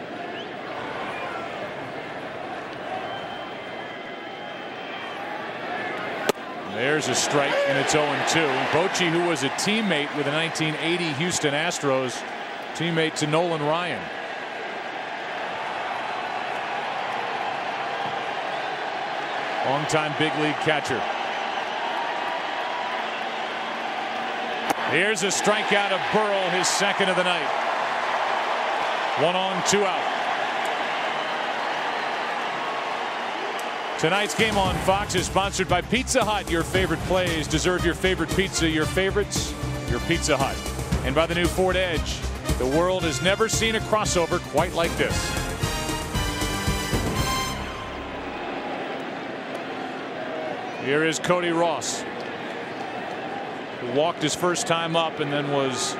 There's a strike, and it's 0-2. Bochy, who was a teammate with the 1980 Houston Astros, teammate to Nolan Ryan. Longtime big league catcher. Here's a strikeout of Burrell, his 2nd of the night. 1 on, 2 out. Tonight's game on Fox is sponsored by Pizza Hut. Your favorite plays deserve your favorite pizza. Your favorites, your Pizza Hut. And by the new Ford Edge. The world has never seen a crossover quite like this. Here is Cody Ross, who walked his first time up and then was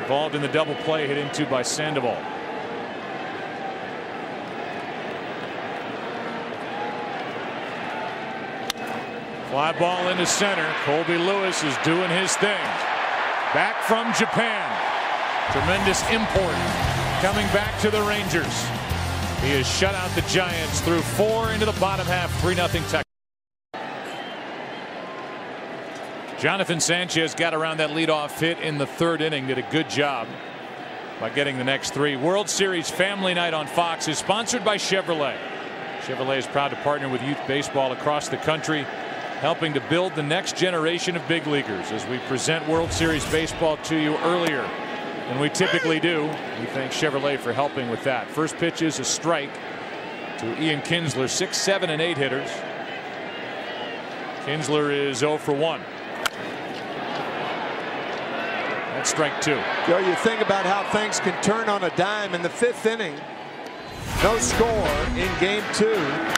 involved in the double play hit into by Sandoval. Fly ball into center. Colby Lewis is doing his thing. Back from Japan. Tremendous import coming back to the Rangers. He has shut out the Giants through 4 into the bottom half. 3-0 Texas. Jonathan Sanchez got around that leadoff hit in the 3rd inning. Did a good job by getting the next 3. World Series Family Night on Fox is sponsored by Chevrolet. Chevrolet is proud to partner with youth baseball across the country, helping to build the next generation of big leaguers. As we present World Series baseball to you earlier than we typically do, we thank Chevrolet for helping with that. First pitch is a strike to Ian Kinsler. 6, 7, and 8 hitters. Kinsler is 0 for 1. That's strike 2. Joe, you think about how things can turn on a dime in the 5th inning. No score in game 2.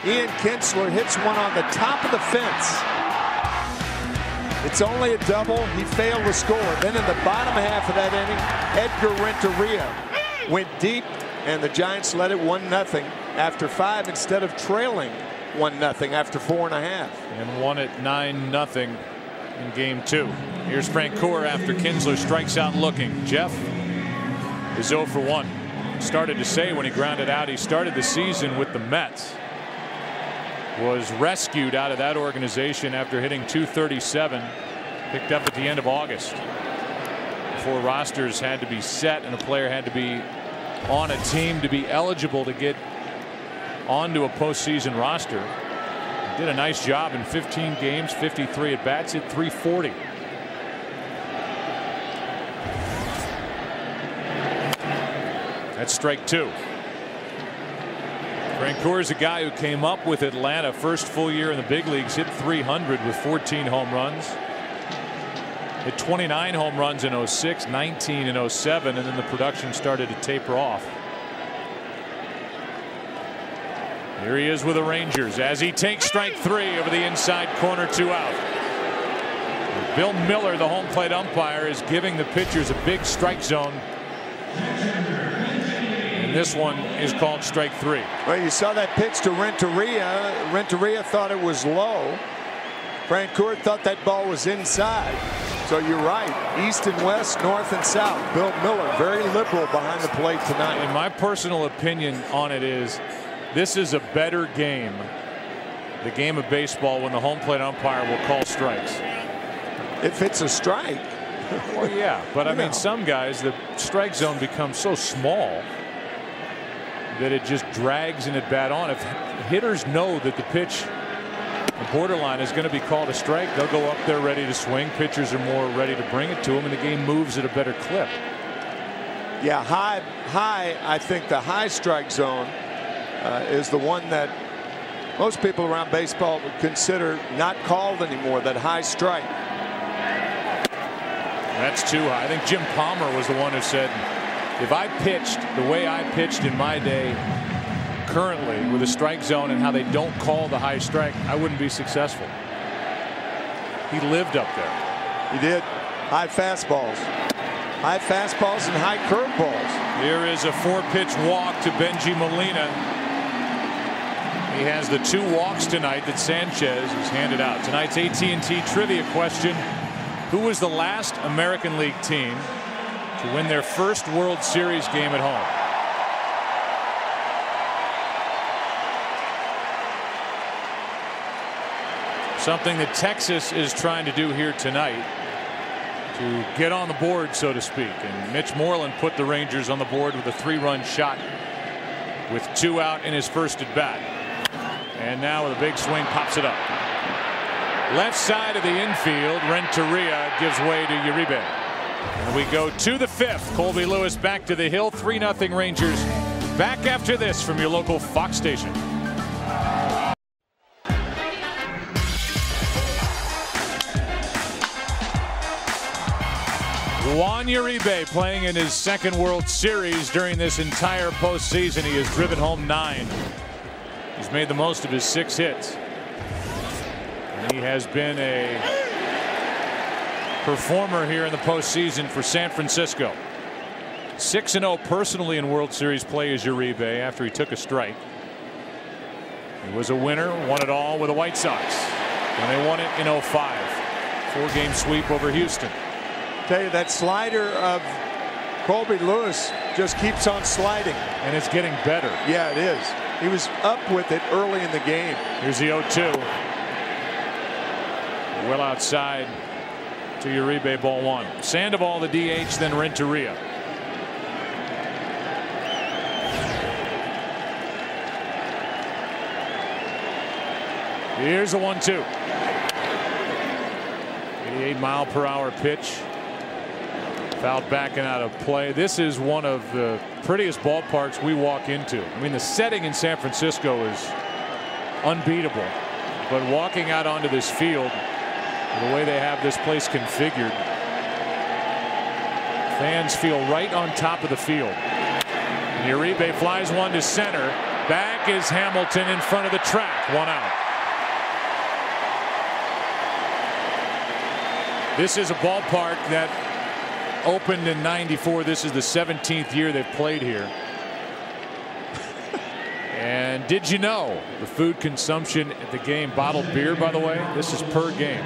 Ian Kinsler hits one on the top of the fence. It's only a double. He failed to score. Then in the bottom half of that inning, Edgar Renteria went deep, and the Giants led it 1-0 after 5 instead of trailing 1-0 after 4.5. And won it 9-0 in game 2. Here's Francoeur after Kinsler strikes out looking. Jeff is 0 for 1. Started to say when he grounded out, he started the season with the Mets. Was rescued out of that organization after hitting .237, picked up at the end of August, before rosters had to be set and a player had to be on a team to be eligible to get onto a postseason roster. He did a nice job in 15 games, 53 at bats, hit .340. That's strike 2. Francoeur is a guy who came up with Atlanta first full year in the big leagues, hit .300 with 14 home runs. Hit 29 home runs in 06, 19 in 07, and then the production started to taper off. Here he is with the Rangers as he takes strike 3 over the inside corner, 2 out. Bill Miller, the home plate umpire, is giving the pitchers a big strike zone. This one is called strike 3. Well, you saw that pitch to Renteria. Renteria thought it was low. Francoeur thought that ball was inside. So you're right. East and west, north and south. Bill Miller very liberal behind the plate tonight. And my personal opinion on it is this is a better game, the game of baseball, when the home plate umpire will call strikes. If it's a strike. Well, yeah, but I mean, some guys, the strike zone becomes so small that it just drags an at bat on. If hitters know that the pitch, the borderline, is going to be called a strike, they'll go up there ready to swing. Pitchers are more ready to bring it to them, and the game moves at a better clip. Yeah, high. I think the high strike zone is the one that most people around baseball would consider not called anymore. That high strike. That's too high. I think Jim Palmer was the one who said, if I pitched the way I pitched in my day currently with a strike zone and how they don't call the high strike, I wouldn't be successful. He lived up there. He did. High fastballs. High fastballs and high curveballs. Here is a 4-pitch walk to Benji Molina. He has the 2 walks tonight that Sanchez has handed out. Tonight's AT&T trivia question: who was the last American League team to win their first World Series game at home? Something that Texas is trying to do here tonight to get on the board, so to speak. And Mitch Moreland put the Rangers on the board with a 3-run shot with 2 out in his first at bat. And now with a big swing, pops it up. Left side of the infield, Renteria gives way to Uribe. And we go to the 5th. Colby Lewis back to the hill. 3-0 Rangers. Back after this from your local Fox station. Juan Uribe playing in his 2nd World Series during this entire postseason. He has driven home 9. He's made the most of his 6 hits. And he has been a performer here in the postseason for San Francisco. 6-0 personally in World Series play as Uribe after he took a strike. He was a winner, won it all with the White Sox, and they won it in 05. 4-game sweep over Houston. Tell you, that slider of Colby Lewis just keeps on sliding. And it's getting better. Yeah, it is. He was up with it early in the game. Here's the 0-2. Well outside to Uribe, ball 1. Sandoval the DH, then Renteria. Here's a 1-2. 88-mile-per-hour pitch. Fouled back and out of play. This is one of the prettiest ballparks we walk into. I mean, the setting in San Francisco is unbeatable. But walking out onto this field, the way they have this place configured, fans feel right on top of the field. Uribe flies one to center. Back is Hamilton in front of the track. 1 out. This is a ballpark that opened in '94. This is the 17th year they've played here. And did you know the food consumption at the game, bottled beer, by the way, this is per game.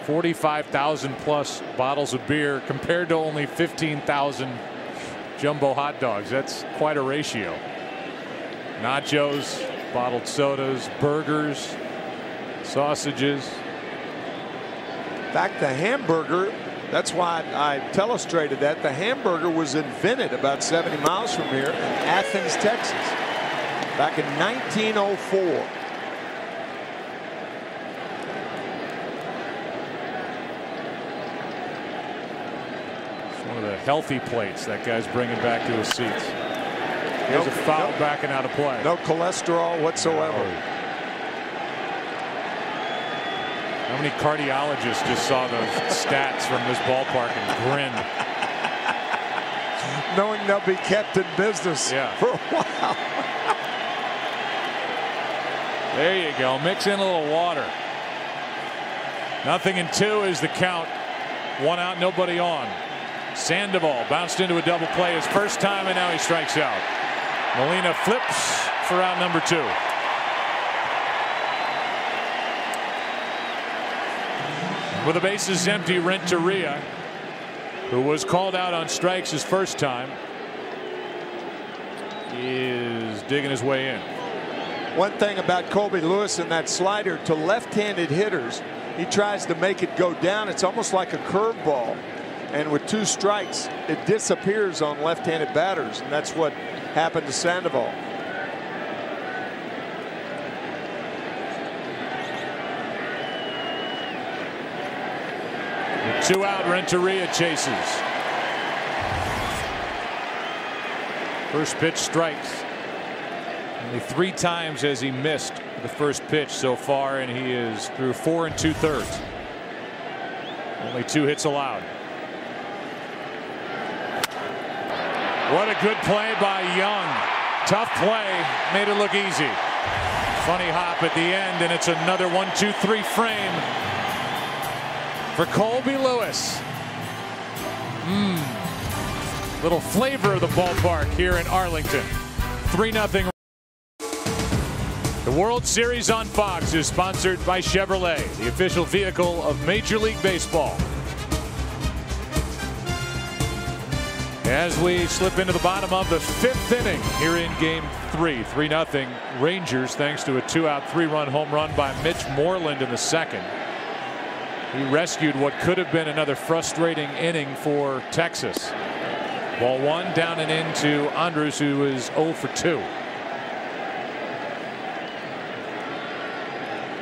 45,000 plus bottles of beer compared to only 15,000 jumbo hot dogs. That's quite a ratio. Nachos, bottled sodas, burgers, sausages. In fact, the hamburger, that's why I illustrated that. The hamburger was invented about 70 miles from here in Athens, Texas, back in 1904. One of the healthy plates that guy's bringing back to his seats. Here's a foul backing out of play. No cholesterol whatsoever. How many cardiologists just saw those stats from this ballpark and grinned? Knowing they'll be kept in business for a while. There you go. Mix in a little water. 0-2 is the count. 1 out, nobody on. Sandoval bounced into a double play his first time, and now he strikes out. Molina flips for out number 2. With the bases empty, Renteria, who was called out on strikes his first time, is digging his way in. One thing about Colby Lewis and that slider to left-handed hitters, he tries to make it go down. It's almost like a curveball. And with 2 strikes, it disappears on left-handed batters, and that's what happened to Sandoval. The 2 out, Renteria chases. First pitch strikes. Only 3 times has he missed the first pitch so far, and he is through 4 2/3. Only 2 hits allowed. What a good play by Young. Tough play, made it look easy. Funny hop at the end, and it's another 1-2-3 frame for Colby Lewis. Little flavor of the ballpark here in Arlington. 3-0. The World Series on Fox is sponsored by Chevrolet, the official vehicle of Major League Baseball. As we slip into the bottom of the 5th inning here in game 3. 3-0 Rangers, thanks to a 2-out 3-run home run by Mitch Moreland in the second. He rescued what could have been another frustrating inning for Texas. Ball 1 down and into Andrus, who is 0 for 2.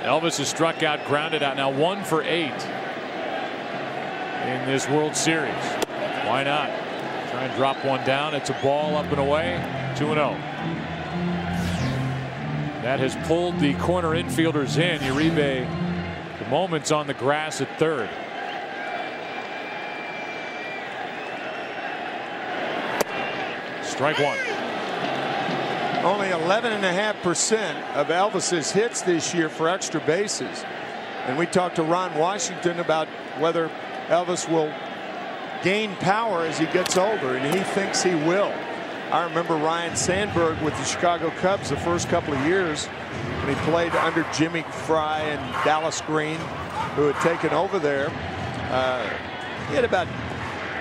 Elvis has struck out, grounded out, now 1 for 8 in this World Series. Why not? Try and drop one down. It's a ball up and away. 2-0. That has pulled the corner infielders in. Uribe, the moment's on the grass at third. Strike 1. Only 11.5% of Elvis's hits this year for extra bases. And we talked to Ron Washington about whether Elvis will gain power as he gets older, and he thinks he will. I remember Ryan Sandberg with the Chicago Cubs the first couple of years when he played under Jimmy Fry and Dallas Green, who had taken over there. He had about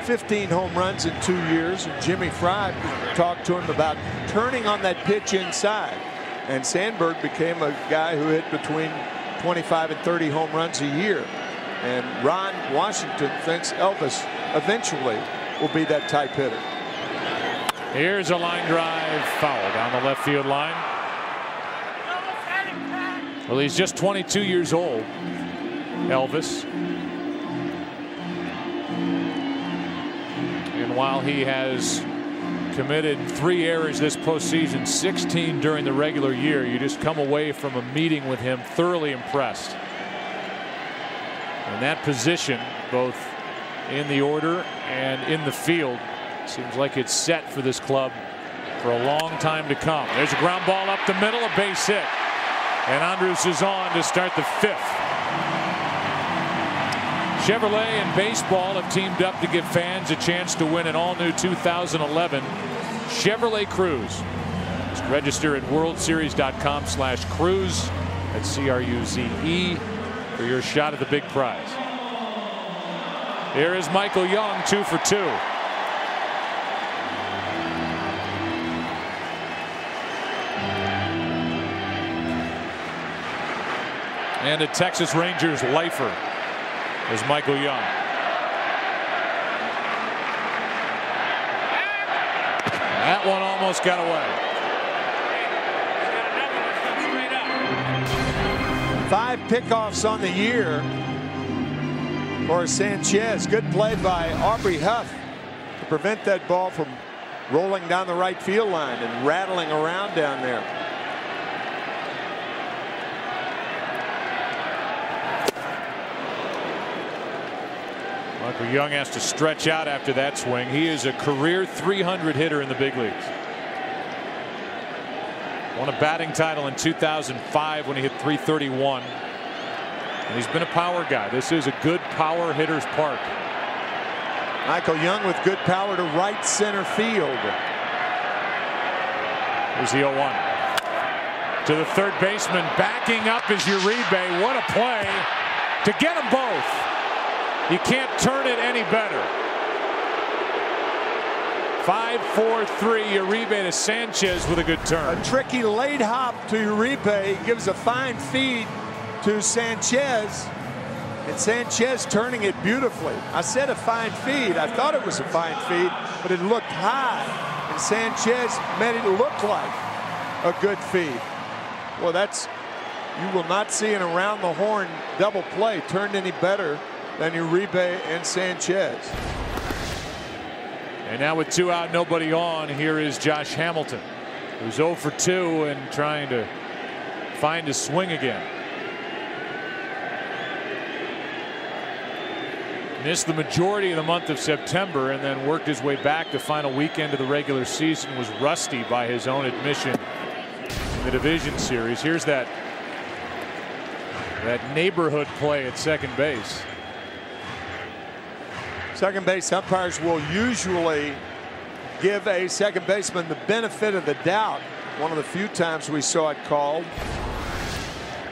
15 home runs in 2 years, and Jimmy Fry talked to him about turning on that pitch inside, and Sandberg became a guy who hit between 25 and 30 home runs a year. And Ron Washington thinks Elvis eventually will be that type hitter. Here's a line drive, foul down the left field line. Well, he's just 22 years old, Elvis. And while he has committed 3 errors this postseason, 16 during the regular year, you just come away from a meeting with him thoroughly impressed. And that position, both in the order and in the field, seems like it's set for this club for a long time to come. There's a ground ball up the middle, a base hit. And Andrus is on to start the 5th. Chevrolet and baseball have teamed up to give fans a chance to win an all-new 2011 Chevrolet Cruze. Just register at worldseries.com/cruze. That's CRUZE for your shot at the big prize. Here is Michael Young, 2 for 2. And a Texas Rangers lifer is Michael Young. That one almost got away. 5 pickoffs on the year for Sanchez. Good play by Aubrey Huff to prevent that ball from rolling down the right field line and rattling around down there. Michael Young has to stretch out after that swing. He is a career 300 hitter in the big leagues. Won a batting title in 2005 when he hit 331. And he's been a power guy. This is a good power hitter's park. Michael Young with good power to right center field. Here's the 0-1. To the third baseman. Backing up is Uribe. What a play to get them both. You can't turn it any better. 5-4-3. Uribe to Sanchez with a good turn. A tricky late hop to Uribe. Gives a fine feed to Sanchez. And Sanchez turning it beautifully. I said a fine feed. I thought it was a fine feed, but it looked high. And Sanchez made it look like a good feed. Well, that's, you will not see an around the horn double play turned any better than Uribe and Sanchez. And now with 2 out, nobody on, here is Josh Hamilton, who's 0 for 2 and trying to find his swing again. Missed the majority of the month of September and then worked his way back. The final weekend of the regular season was rusty by his own admission in the division series. Here's that neighborhood play at second base. Second base umpires will usually give a second baseman the benefit of the doubt. One of the few times we saw it called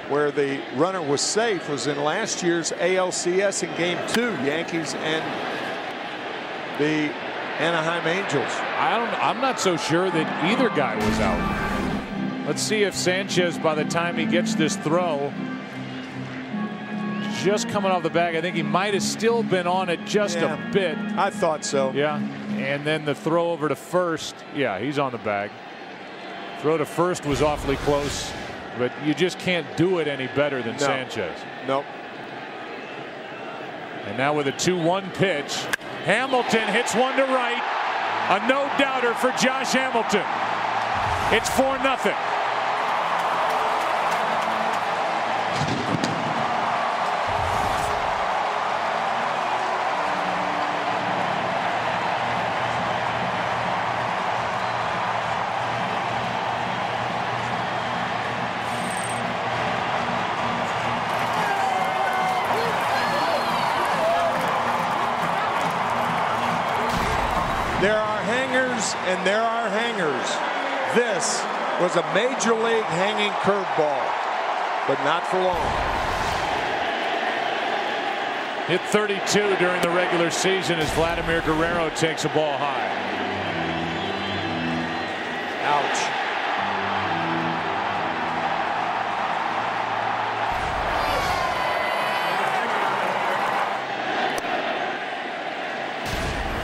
where the runner was safe was in last year's ALCS in Game 2, Yankees and the Anaheim Angels. I'm not so sure that either guy was out. Let's see if Sanchez, by the time he gets this throw, just coming off the bag, I think he might have still been on it just a bit. I thought so. Yeah. And then the throw over to first. Yeah, he's on the bag. Throw to first was awfully close, but you just can't do it any better than Sanchez. Nope. And now with a 2-1 pitch, Hamilton hits one to right. A no-doubter for Josh Hamilton. It's 4-0. There are hangers and there are hangers. This was a major league hanging curveball, but not for long. Hit 32 during the regular season as Vladimir Guerrero takes a ball high. Ouch.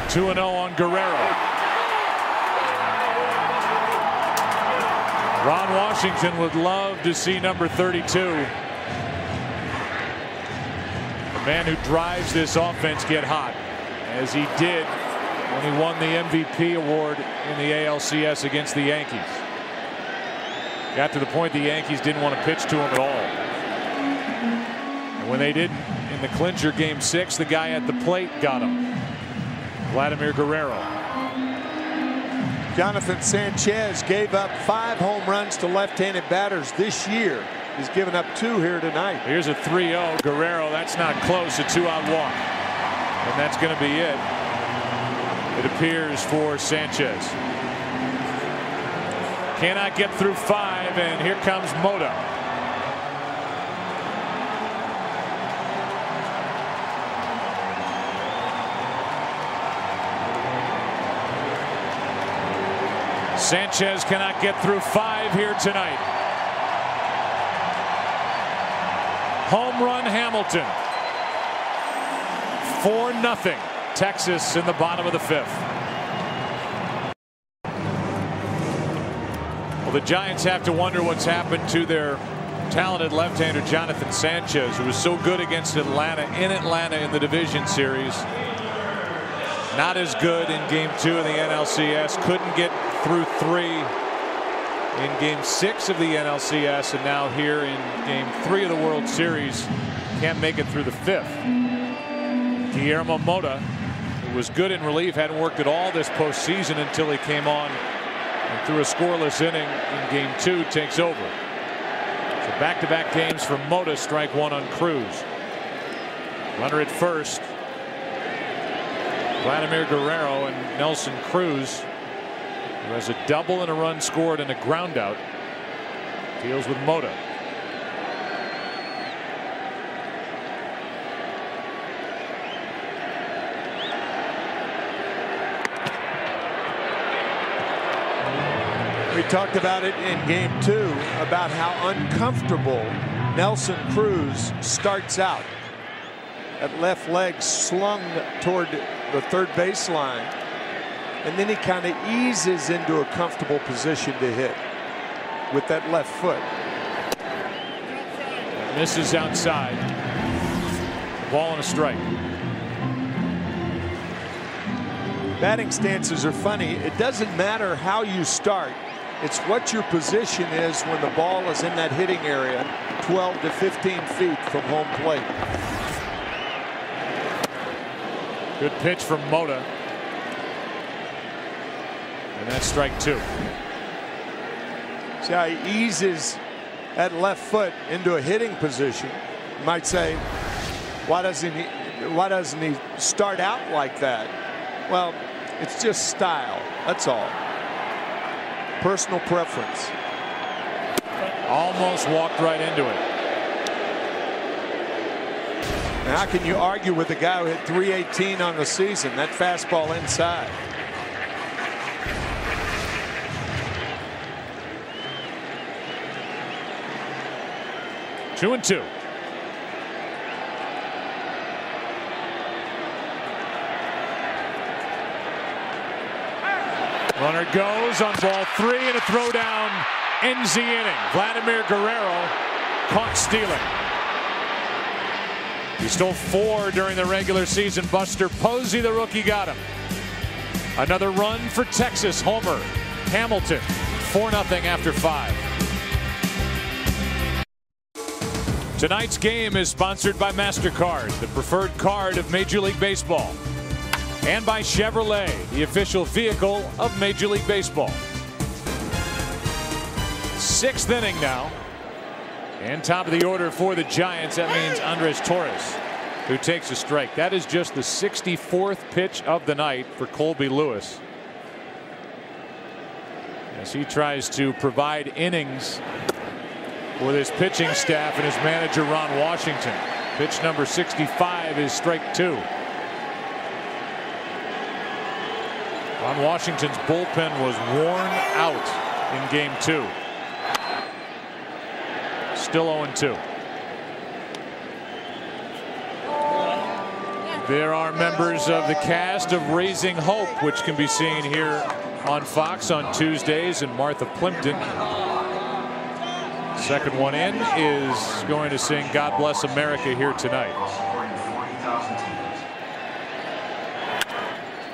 Two 2-0 on Guerrero. Ron Washington would love to see number 32. The man who drives this offense get hot, as he did when he won the MVP award in the ALCS against the Yankees. Got to the point the Yankees didn't want to pitch to him at all. And when they didn't, in the clincher Game 6, the guy at the plate got him. Vladimir Guerrero. Jonathan Sanchez gave up 5 home runs to left-handed batters this year. He's given up 2 here tonight. Here's a 3-0. Guerrero, that's not close. A 2-out walk. And that's going to be it. It appears for Sanchez. Cannot get through 5, and here comes Mota. Sanchez cannot get through 5 here tonight. Home run Hamilton. 4-0. Texas in the bottom of the 5th. Well, the Giants have to wonder what's happened to their talented left-hander Jonathan Sanchez, who was so good against Atlanta in the division series. Not as good in game 2 of the NLCS. Couldn't get through 3 in game 6 of the NLCS, and now here in game 3 of the World Series, can't make it through the 5th. Guillermo Mota, who was good in relief, hadn't worked at all this postseason until he came on and threw a scoreless inning in game 2, takes over. So back-to-back games for Mota, strike 1 on Cruz. Runner at first. Vladimir Guerrero and Nelson Cruz, who has a double and a run scored and a ground out, deals with Mota. We talked about it in game 2 about how uncomfortable Nelson Cruz starts out. That left leg slung toward the third baseline, and then he kind of eases into a comfortable position to hit with that left foot. Misses outside. Ball and a strike. Batting stances are funny. It doesn't matter how you start. It's what your position is when the ball is in that hitting area, 12 to 15 feet from home plate. Good pitch from Mota. And that's strike 2. See how he eases that left foot into a hitting position. You might say, why doesn't he start out like that? Well, it's just style. That's all. Personal preference. Almost walked right into it. Now, how can you argue with a guy who hit .318 on the season? That fastball inside. Two and 2. Runner goes on ball 3, and a throwdown ends the inning. Vladimir Guerrero caught stealing. He stole 4 during the regular season. Buster Posey, the rookie, got him. Another run for Texas. Homer Hamilton, 4-0 after 5. Tonight's game is sponsored by MasterCard, the preferred card of Major League Baseball, and by Chevrolet, the official vehicle of Major League Baseball. 6th inning now, and top of the order for the Giants. That means Andres Torres, who takes a strike. That is just the 64th pitch of the night for Colby Lewis, as he tries to provide innings for this pitching staff and his manager Ron Washington. Pitch number 65 is strike 2. Ron Washington's bullpen was worn out in game 2. Still 0-2. There are members of the cast of Raising Hope, which can be seen here on Fox on Tuesdays, and Martha Plimpton, second one in, is going to sing God Bless America here tonight.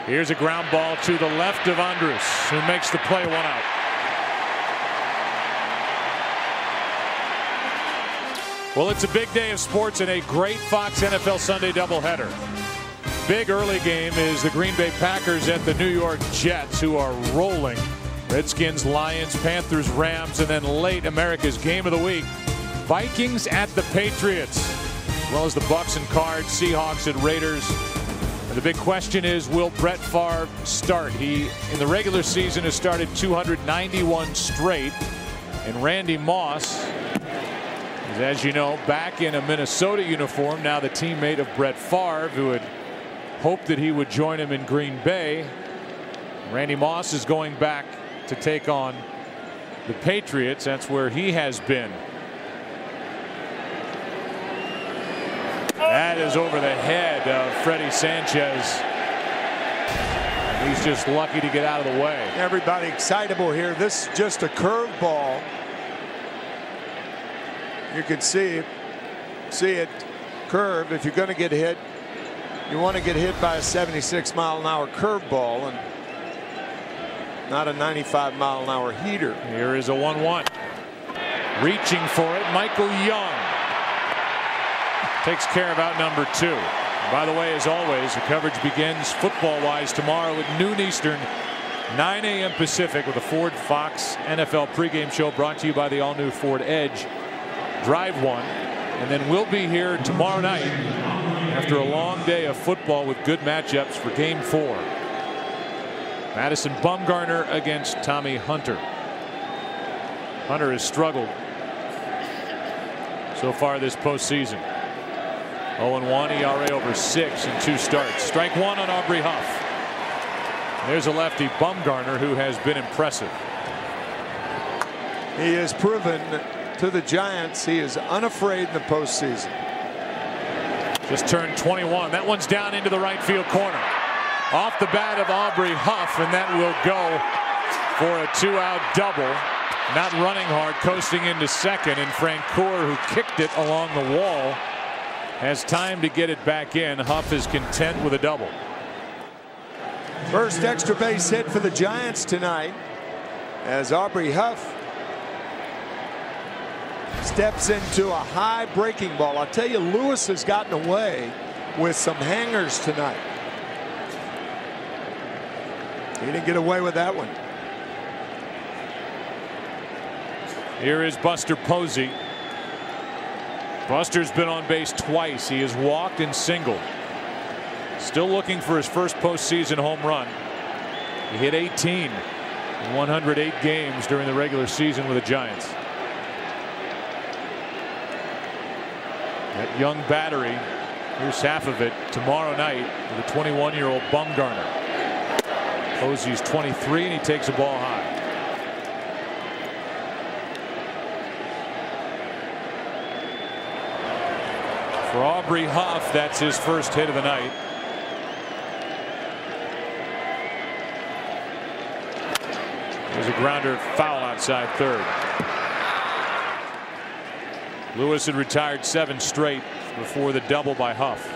Here's a ground ball to the left of Andres, who makes the play, 1 out. Well, it's a big day of sports and a great Fox NFL Sunday doubleheader. big early game is the Green Bay Packers at the New York Jets, who are rolling. Redskins, Lions, Panthers, Rams, and then late America's game of the week, Vikings at the Patriots, as well as the Bucs and Cards, Seahawks and Raiders. And the big question is, will Brett Favre start? He, in the regular season, has started 291 straight. And Randy Moss is, as you know, back in a Minnesota uniform, now the teammate of Brett Favre, who had hoped that he would join him in Green Bay. Randy Moss is going back to take on the Patriots. That's where he has been. That is over the head of Freddie Sanchez. He's just lucky to get out of the way. Everybody excitable here. This is just a curveball. You can see it curve. If you're going to get hit, you want to get hit by a 76-mile-an-hour curveball and not a 95-mile-an-hour heater. Here is a 1-1. Reaching for it, Michael Young takes care of out number 2. And by the way, as always, the coverage begins football-wise tomorrow at noon Eastern, 9 a.m. Pacific, with the Ford Fox NFL pregame show brought to you by the all-new Ford Edge Drive One. And then we'll be here tomorrow night after a long day of football with good matchups for Game 4. Madison Bumgarner against Tommy Hunter. Hunter has struggled so far this postseason. 0-1 ERA over 6 in 2 starts. Strike 1 on Aubrey Huff. There's a lefty, Bumgarner, who has been impressive. He has proven to the Giants he is unafraid in the postseason. Just turned 21. That one's down into the right field corner. Off the bat of Aubrey Huff, and that will go for a 2-out double. Not running hard, coasting into second, and Francoeur, who kicked it along the wall, has time to get it back in. Huff is content with a double. First extra base hit for the Giants tonight as Aubrey Huff steps into a high breaking ball. I'll tell you, Lewis has gotten away with some hangers tonight. He didn't get away with that one. Here is Buster Posey. Buster's been on base twice. He has walked and singled. Still looking for his first postseason home run. He hit 18 in 108 games during the regular season with the Giants. That young battery, here's half of it tomorrow night with a 21-year-old Bumgarner. Posey's 23 and he takes a ball high. For Aubrey Huff, that's his first hit of the night. There's a grounder foul outside third. Lewis had retired 7 straight before the double by Huff.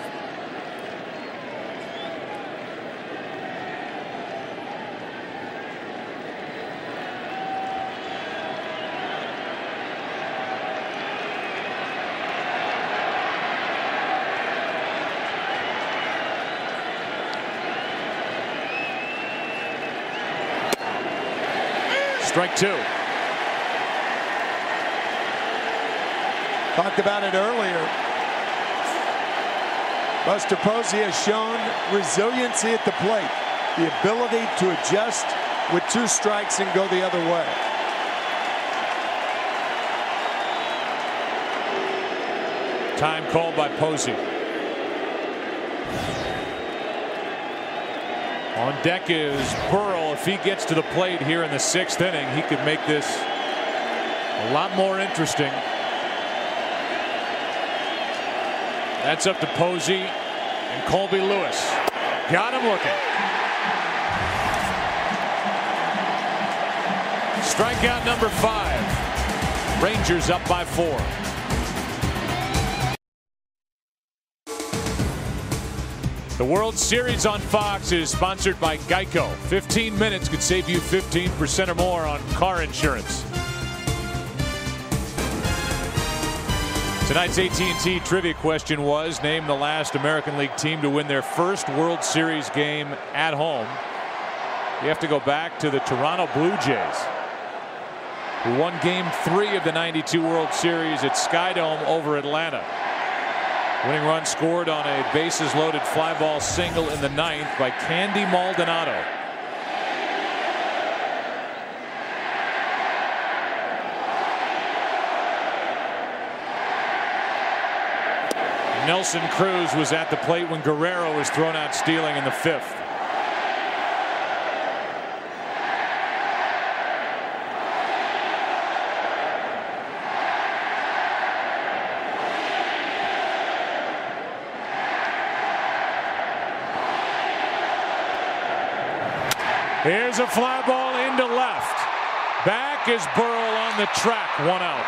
Strike 2. Talked about it earlier. Buster Posey has shown resiliency at the plate, the ability to adjust with 2 strikes and go the other way. Time called by Posey. On deck is Burrell. If he gets to the plate here in the 6th inning, he could make this a lot more interesting. That's up to Posey and Colby Lewis. Got him looking. Strikeout number 5. Rangers up by 4. The World Series on Fox is sponsored by Geico. 15 minutes could save you 15% or more on car insurance. Tonight's AT&T trivia question was, name the last American League team to win their first World Series game at home. You have to go back to the Toronto Blue Jays, who won Game 3 of the '92 World Series at Skydome over Atlanta. Winning run scored on a bases-loaded fly ball single in the 9th by Candy Maldonado. Nelson Cruz was at the plate when Guerrero was thrown out stealing in the 5th. Here's a fly ball into left. Back is Burrell on the track. 1 out.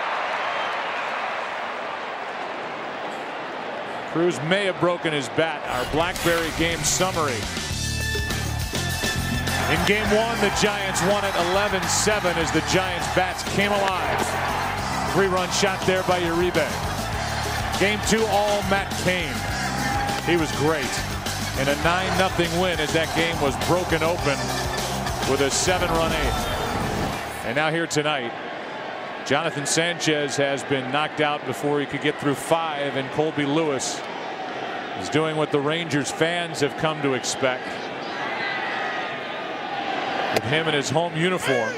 Cruz may have broken his bat. Our Blackberry game summary. In Game 1, the Giants won it 11-7 as the Giants' bats came alive. 3-run shot there by Uribe. Game 2, all Matt Cain. He was great. And a 9-0 win as that game was broken open with a 7-run 8th. And now here tonight, Jonathan Sanchez has been knocked out before he could get through 5, and Colby Lewis is doing what the Rangers fans have come to expect. With him in his home uniform,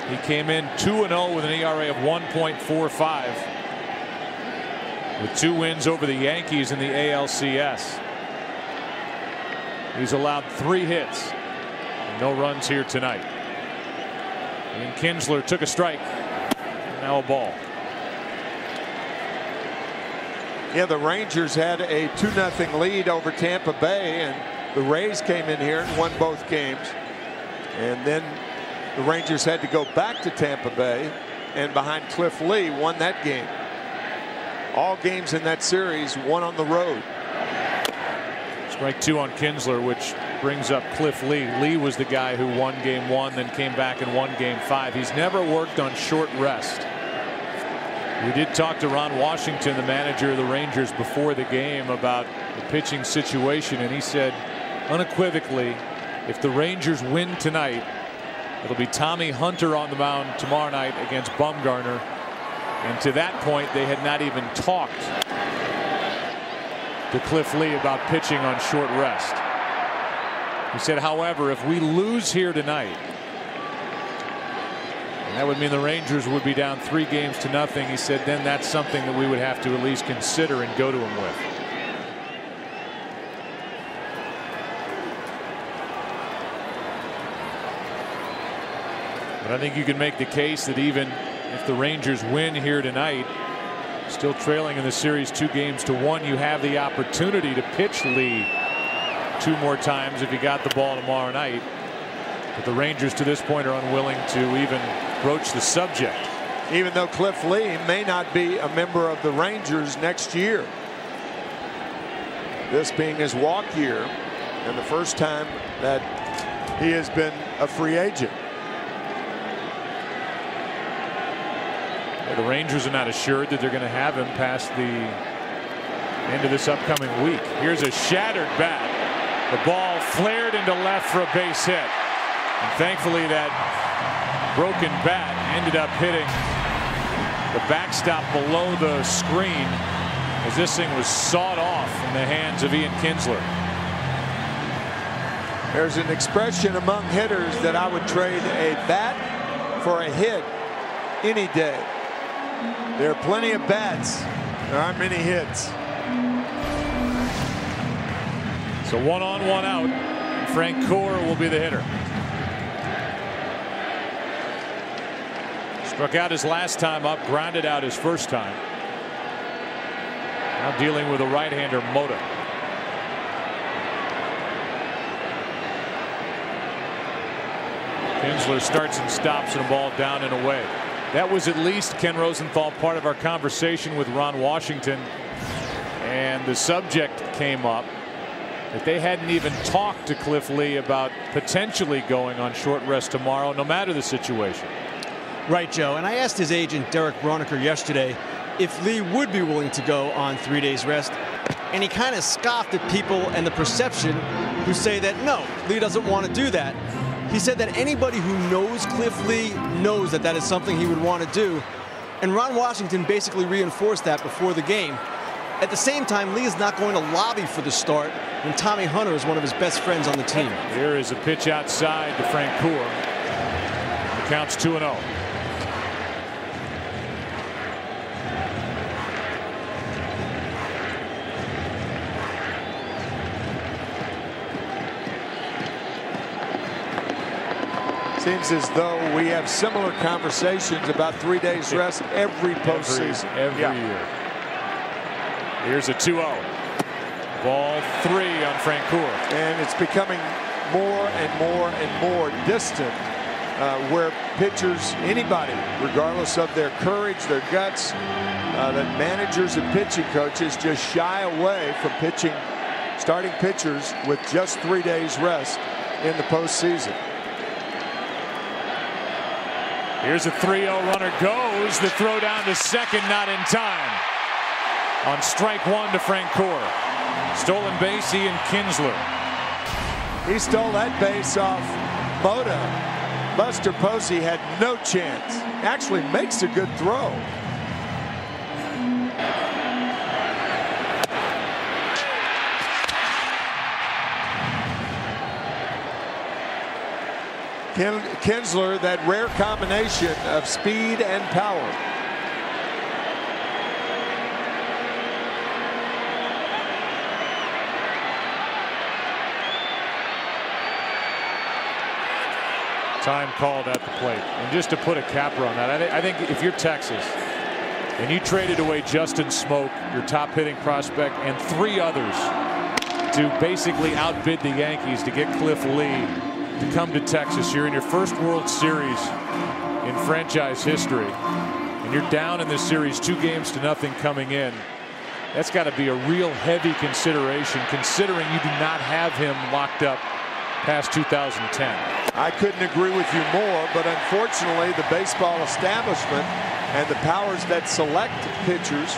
he came in 2-0 with an ERA of 1.45, with 2 wins over the Yankees in the ALCS. He's allowed 3 hits, and no runs here tonight. And Kinsler took a strike. Now a ball. Yeah, the Rangers had a 2-0 lead over Tampa Bay, and the Rays came in here and won both games. And then the Rangers had to go back to Tampa Bay, and behind Cliff Lee won that game. All games in that series won on the road. Strike 2 on Kinsler, which brings up Cliff Lee. Lee was the guy who won Game 1, then came back and won Game 5. He's never worked on short rest. We did talk to Ron Washington, the manager of the Rangers, before the game about the pitching situation, and he said unequivocally, if the Rangers win tonight, it'll be Tommy Hunter on the mound tomorrow night against Bumgarner. And to that point, they had not even talked to Cliff Lee about pitching on short rest. He said, however, if we lose here tonight, and that would mean the Rangers would be down 3-0. He said then that's something that we would have to at least consider and go to him with. But I think you can make the case that even if the Rangers win here tonight, still trailing in the series 2-1, you have the opportunity to pitch Lee 2 more times if you got the ball tomorrow night. But the Rangers to this point are unwilling to even broach the subject. Even though Cliff Lee may not be a member of the Rangers next year. This being his walk year and the first time that he has been a free agent. The Rangers are not assured that they're going to have him past the end of this upcoming week. Here's a shattered bat. The ball flared into left for a base hit. And thankfully that broken bat ended up hitting the backstop below the screen as this thing was sawed off in the hands of Ian Kinsler. There's an expression among hitters that I would trade a bat for a hit any day. There are plenty of bats. There aren't many hits. So 1 on, 1 out. Frank Gore will be the hitter. Struck out his last time up, grounded out his first time. Now dealing with a right-hander, Mota. Kinsler starts and stops and a ball down and away. That was at least, Ken Rosenthal, part of our conversation with Ron Washington. And the subject came up that they hadn't even talked to Cliff Lee about potentially going on short rest tomorrow, no matter the situation. Right, Joe. And I asked his agent, Derek Broniker, yesterday if Lee would be willing to go on 3 days rest. And he kind of scoffed at people and the perception who say that, no, Lee doesn't want to do that. He said that anybody who knows Cliff Lee knows that that is something he would want to do. And Ron Washington basically reinforced that before the game. At the same time, Lee is not going to lobby for the start when Tommy Hunter is one of his best friends on the team. Here is a pitch outside to Francoeur. The count's 2-0. Seems as though we have similar conversations about 3 days rest every postseason. Every year. Here's a 2-0. Ball 3 on Francoeur. And it's becoming more and more and more distant where pitchers, anybody, regardless of their courage, their guts, that managers and pitching coaches just shy away from starting pitchers with just 3 days rest in the postseason. Here's a 3-0 runner goes. The throw down to second, not in time. On strike one to Francoeur. Stolen base, Ian Kinsler. He stole that base off Mota. Buster Posey had no chance. Actually makes a good throw. Kinsler, that rare combination of speed and power. Time called at the plate. And just to put a capper on that, I think if you're Texas and you traded away Justin Smoak, your top hitting prospect, and 3 others to basically outbid the Yankees to get Cliff Lee to come to Texas, you're in your first World Series in franchise history, and you're down in this series 2-0 coming in. That's got to be a real heavy consideration, considering you do not have him locked up past 2010. I couldn't agree with you more, but unfortunately the baseball establishment and the powers that select pitchers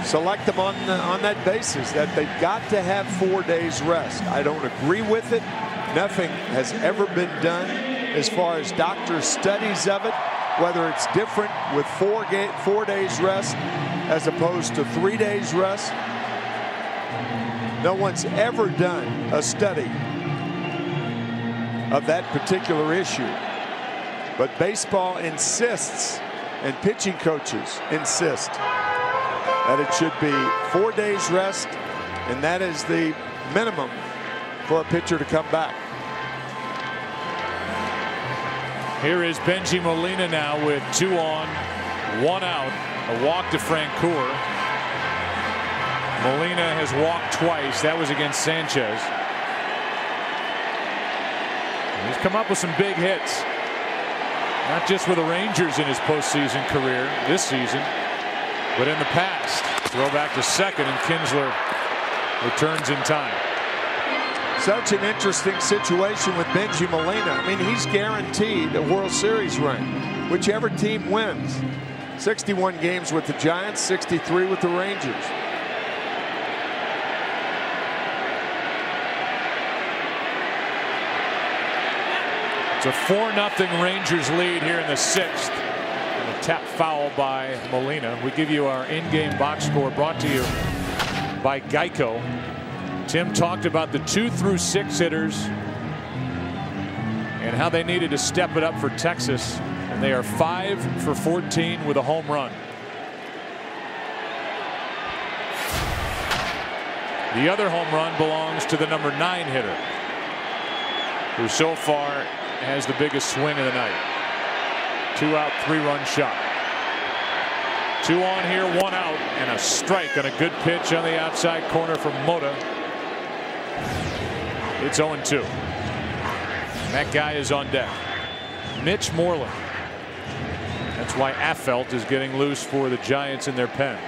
select them on that basis, that they've got to have 4 days rest. I don't agree with it. Nothing has ever been done as far as doctor studies of it, whether it's different with 4 days rest as opposed to 3 days rest. No one's ever done a study of that particular issue. But baseball insists, and pitching coaches insist, that it should be 4 days rest, and that is the minimum for a pitcher to come back. Here is Benji Molina now with 2 on, 1 out. A walk to Francoeur. Molina has walked twice. That was against Sanchez. He's come up with some big hits. Not just with the Rangers in his postseason career this season, but in the past. Throw back to second, and Kinsler returns in time. Such an interesting situation with Benji Molina. I mean, he's guaranteed a World Series ring, whichever team wins. 61 games with the Giants, 63 with the Rangers. It's a 4-0 Rangers lead here in the 6th. And a tap foul by Molina. We give you our in-game box score brought to you by Geico. Tim talked about the 2 through 6 hitters and how they needed to step it up for Texas. And they are 5 for 14 with a home run. The other home run belongs to the number 9 hitter, who so far has the biggest swing of the night. 2 out, 3-run shot. 2 on here, 1 out, and a strike on a good pitch on the outside corner from Mota. It's 0-2. And that guy is on deck. Mitch Moreland. That's why Affeldt is getting loose for the Giants in their pen.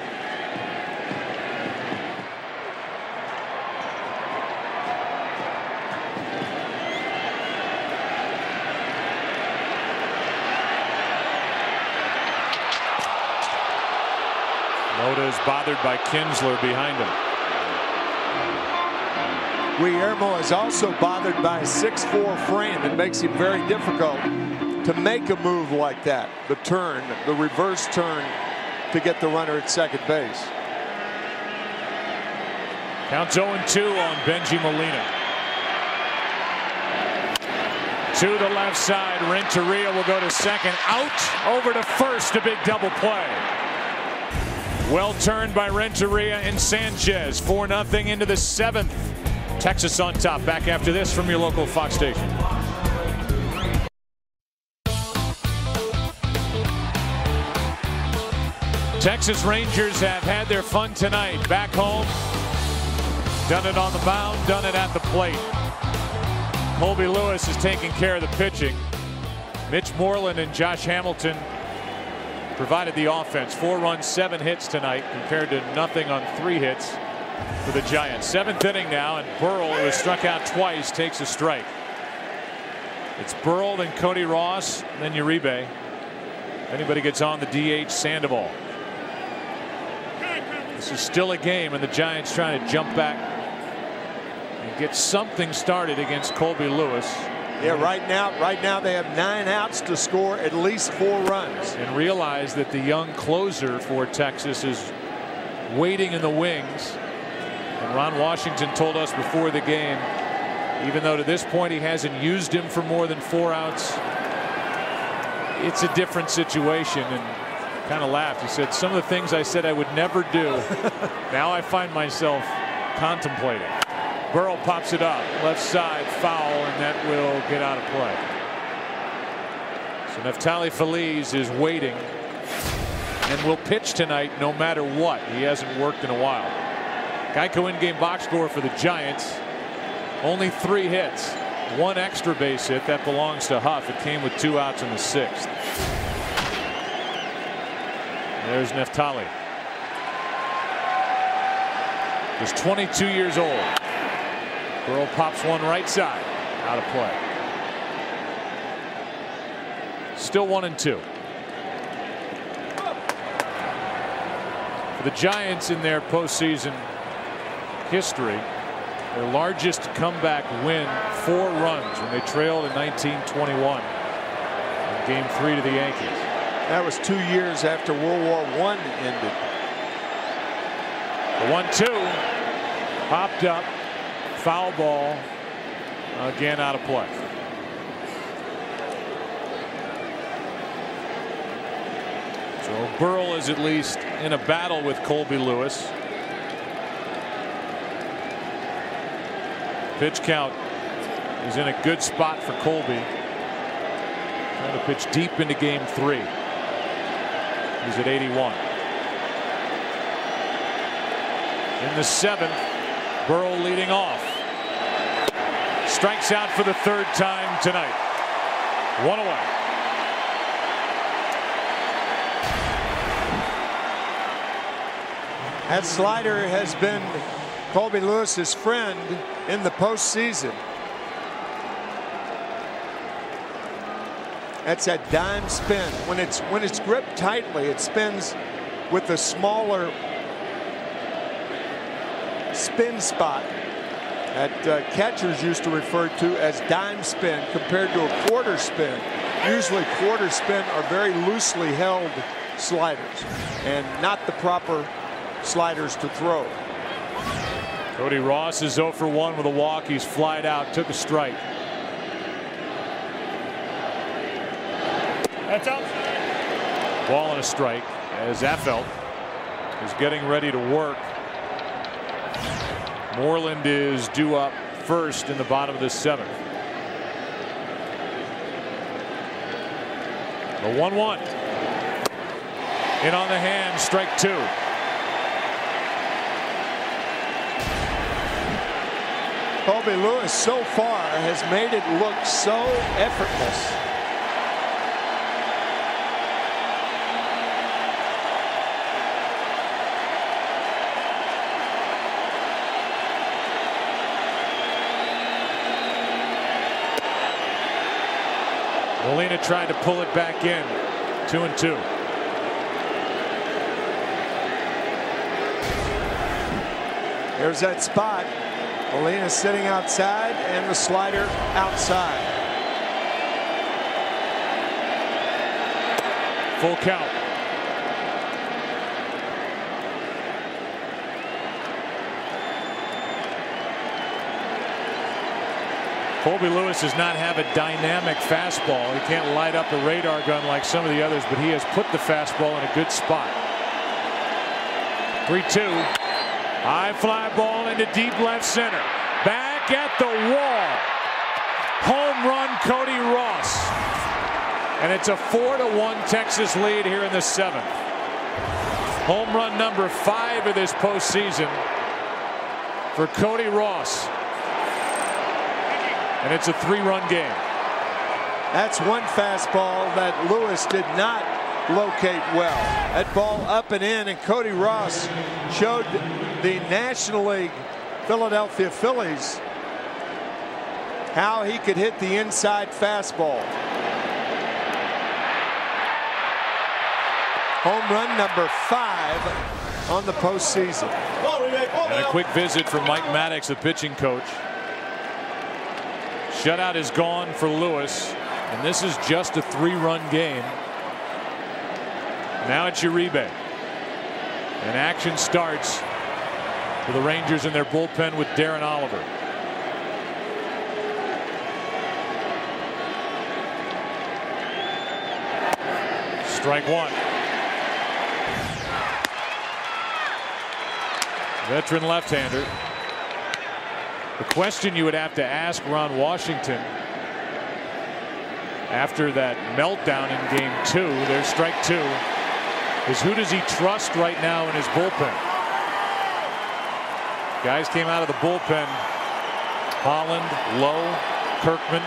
Oda is bothered by Kinsler behind him. Guillermo is also bothered by a 6'4" frame that makes him very difficult to make a move like that. The turn, the reverse turn to get the runner at second base. Counts 0-2 on Bengie Molina. To the left side, Renteria will go to second. Out over to first, a big double play. Well turned by Renteria and Sanchez. 4-0 into the 7th. Texas on top. Back after this from your local Fox station. Texas Rangers have had their fun tonight. Back home. Done it on the mound, done it at the plate. Colby Lewis is taking care of the pitching. Mitch Moreland and Josh Hamilton provided the offense. 4 runs, 7 hits tonight compared to nothing on 3 hits for the Giants. 7th inning now, and Burrell, who has struck out twice, takes a strike. It's Burrell, then Cody Ross, then Uribe. If anybody gets on the DH, Sandoval. This is still a game, and the Giants trying to jump back and get something started against Colby Lewis. Yeah, right now they have 9 outs to score at least 4 runs. And realize that the young closer for Texas is waiting in the wings. And Ron Washington told us before the game, even though to this point he hasn't used him for more than 4 outs, it's a different situation. And kind of laughed. He said, some of the things I said I would never do, now I find myself contemplating. Burrell pops it up, left side, foul, and that will get out of play. So Neftali Feliz is waiting and will pitch tonight no matter what. He hasn't worked in a while. Geico in-game box score for the Giants. Only 3 hits, 1 extra base hit. That belongs to Huff. It came with 2 outs in the 6th. There's Neftali. He's 22 years old. Burrell pops one right side, out of play. Still 1-2. For the Giants in their postseason history, their largest comeback win, 4 runs when they trailed in 1921 in Game 3 to the Yankees. That was 2 years after World War I ended. The 1-2 popped up, foul ball, again out of play. So Burrell is at least in a battle with Colby Lewis. Pitch count is in a good spot for Colby. Trying to pitch deep into Game 3. He's at 81. In the 7th, Burrell leading off. Strikes out for the 3rd time tonight. 1 away. That slider has been Colby Lewis's friend in the postseason. That's a dime spin. When it's gripped tightly, it spins with a smaller spin spot that catchers used to refer to as dime spin compared to a quarter spin. Usually quarter spin are very loosely held sliders and not the proper sliders to throw. Cody Ross is 0 for 1 with a walk. He's flied out, took a strike. That's out. Ball and a strike as Affeldt is getting ready to work. Moreland is due up first in the bottom of the 7th. The 1-1. In on the hand, strike 2. Colby Lewis so far has made it look so effortless. Molina tried to pull it back in. 2-2. There's that spot. Molina sitting outside and the slider outside. Full count. Colby Lewis does not have a dynamic fastball. He can't light up a radar gun like some of the others, but he has put the fastball in a good spot. 3-2. High fly ball into deep left center. Back at the wall. Home run, Cody Ross. And it's a 4-1 Texas lead here in the 7th. Home run number 5 of this postseason for Cody Ross. And it's a 3-run game. That's one fastball that Lewis did not locate well. That ball up and in, and Cody Ross showed the National League Philadelphia Phillies how he could hit the inside fastball. Home run number 5 on the postseason. And a quick visit from Mike Maddox, the pitching coach. Shutout is gone for Lewis, and this is just a 3-run game. Now it's Uribe, and action starts for the Rangers in their bullpen with Darren Oliver. Strike 1. Veteran left-hander. The question you would have to ask Ron Washington after that meltdown in game 2, there's strike 2, is who does he trust right now in his bullpen? Guys came out of the bullpen. Holland, Lowe, Kirkman.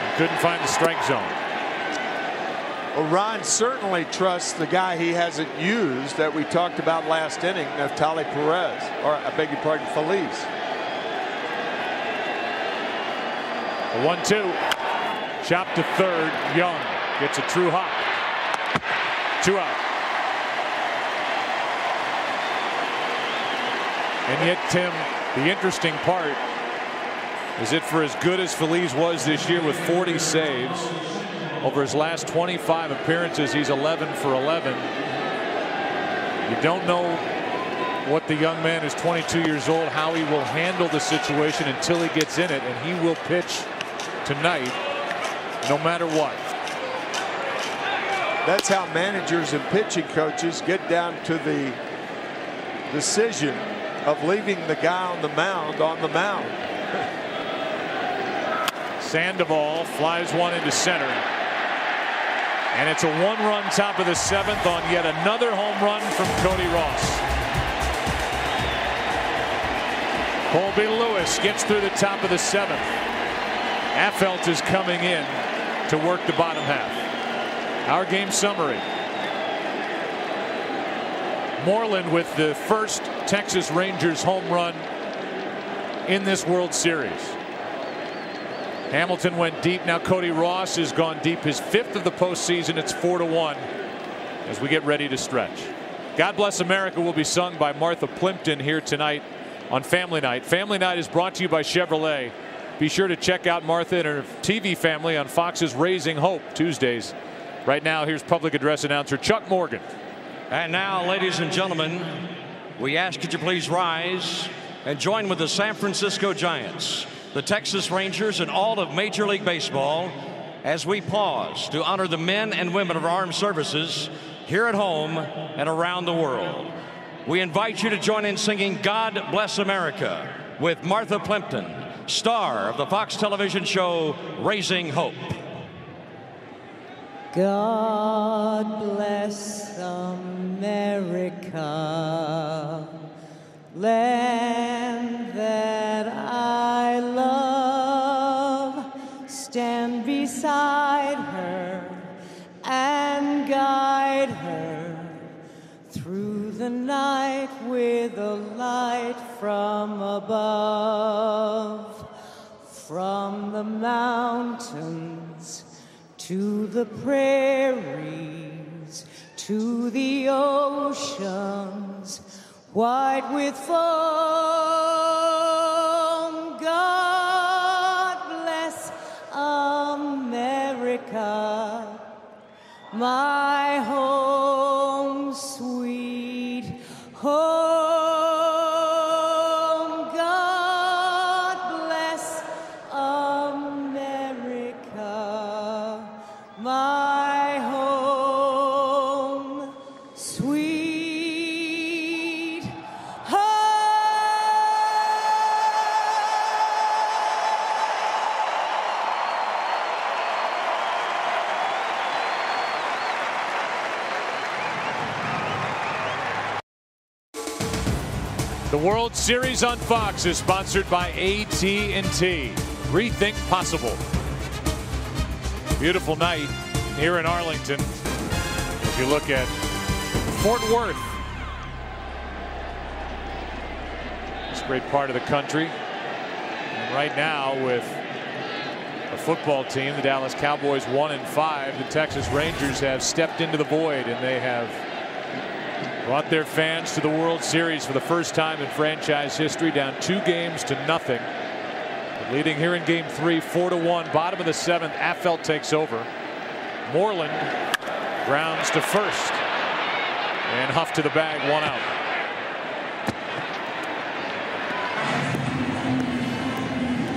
And couldn't find the strike zone. Well, Ron certainly trusts the guy he hasn't used that we talked about last inning, Neftali Perez, or I beg your pardon, Feliz. The 1-2. Chop to third. Young gets a true hop. 2 out. And yet, Tim, the interesting part is that for as good as Feliz was this year with 40 saves, over his last 25 appearances, he's 11 for 11. You don't know what the young man is 22 years old, how he will handle the situation until he gets in it, and he will pitch tonight no matter what. That's how managers and pitching coaches get down to the decision of leaving the guy on the mound Sandoval flies one into center. And it's a 1-run top of the 7th on yet another home run from Cody Ross. Colby Lewis gets through the top of the 7th. Affeldt is coming in to work the bottom half. Our game summary. Moreland with the first Texas Rangers home run in this World Series. Hamilton went deep. Now Cody Ross has gone deep, his 5th of the postseason. It's 4-1 as we get ready to stretch. God Bless America will be sung by Martha Plimpton here tonight on Family Night. Family Night is brought to you by Chevrolet. Be sure to check out Martha and her TV family on Fox's Raising Hope Tuesdays. Right now, here's public address announcer Chuck Morgan. And now, ladies and gentlemen, we ask that you please rise and join with the San Francisco Giants, the Texas Rangers, and all of Major League Baseball as we pause to honor the men and women of our armed services here at home and around the world. We invite you to join in singing God Bless America with Martha Plimpton, star of the Fox television show Raising Hope. God bless America, land that I love. Stand beside her and guide her through the night with a light from above. From the mountains to the prairies, to the oceans, white with foam. God bless America, my home, sweet home. God bless America, my home, sweet home. The World Series on Fox is sponsored by AT&T. Rethink possible. Beautiful night here in Arlington. If you look at Fort Worth, it's a great part of the country. And right now, with a football team, the Dallas Cowboys 1-5, the Texas Rangers have stepped into the void, and they have brought their fans to the World Series for the first time in franchise history, down 2-0. But leading here in game 3, 4-1. Bottom of the 7th, Affeldt takes over. Moreland grounds to first, and Huff to the bag, 1 out.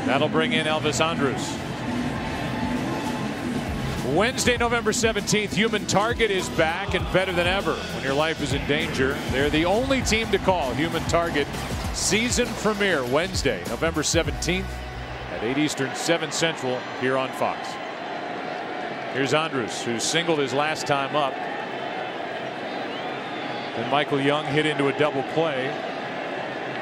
That'll bring in Elvis Andrus. Wednesday, November 17th, Human Target is back and better than ever when your life is in danger. They're the only team to call. Human Target season premiere Wednesday, November 17th at 8 Eastern, 7 Central here on Fox. Here's Andrus, who singled his last time up. And Michael Young hit into a double play,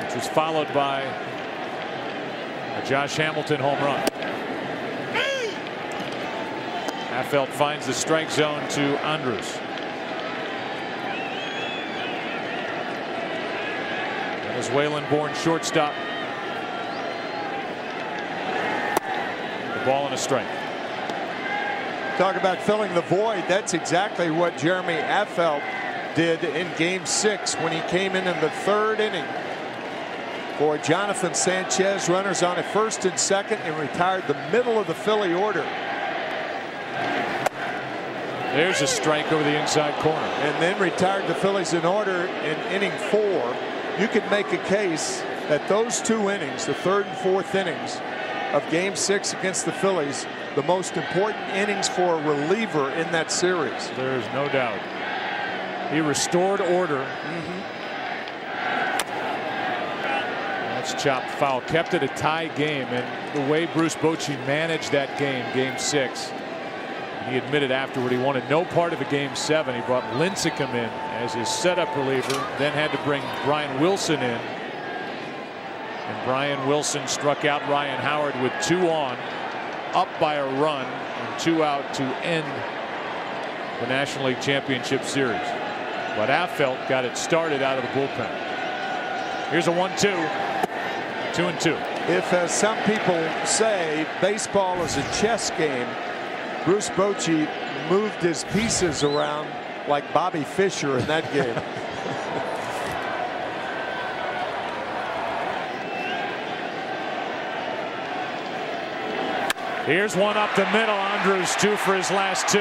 which was followed by a Josh Hamilton home run. Affeldt finds the strike zone to Andrus. Venezuelan-born shortstop. The ball and a strike. Talk about filling the void. That's exactly what Jeremy Affeldt did in game 6 when he came in the 3rd inning for Jonathan Sanchez. Runners on at first and second, and retired the middle of the Philly order. There's a strike over the inside corner. And then retired the Phillies in order in inning 4. You could make a case that those 2 innings, the 3rd and 4th innings of game 6 against the Phillies, the most important innings for a reliever in that series. There's no doubt. He restored order. That's chopped foul. Kept it a tie game. And the way Bruce Bochy managed that game, game 6, he admitted afterward he wanted no part of a game 7. He brought Lincecum in as his setup reliever, then had to bring Brian Wilson in. And Brian Wilson struck out Ryan Howard with 2 on, up by a run, and 2 out to end the National League Championship Series. But Affeldt got it started out of the bullpen. Here's a 1-2. 2-2. If, as some people say, baseball is a chess game, Bruce Bochy moved his pieces around like Bobby Fischer in that game. Here's one up the middle. Andrus 2 for his last 2.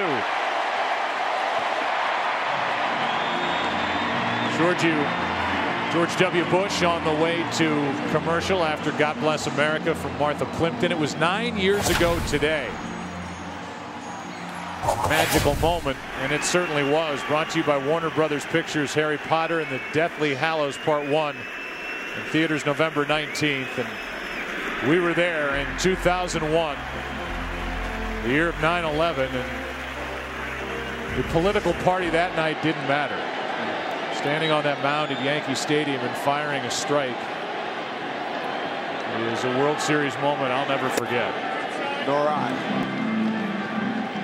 George W. Bush on the way to commercial after God Bless America from Martha Plimpton. It was 9 years ago today. Magical moment, and it certainly was. Brought to you by Warner Brothers Pictures, Harry Potter and the Deathly Hallows Part 1 in theaters November 19th. And we were there in 2001, the year of 9/11, and the political party that night didn't matter. Standing on that mound at Yankee Stadium and firing a strike is a World Series moment I'll never forget. Nor I.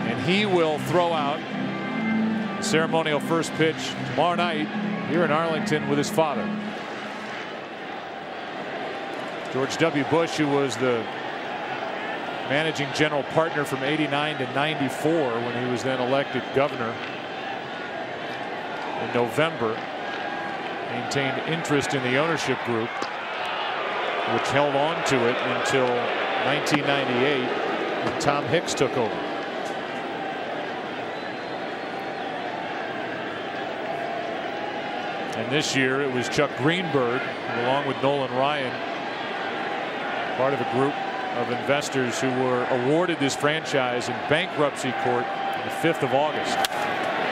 And he will throw out the ceremonial first pitch tomorrow night here in Arlington with his father. George W. Bush, who was the managing general partner from '89 to '94 when he was then elected governor in November. maintained interest in the ownership group, which held on to it until 1998 when Tom Hicks took over. And this year it was Chuck Greenberg, who, along with Nolan Ryan, part of a group of investors who were awarded this franchise in bankruptcy court on the 5th of August.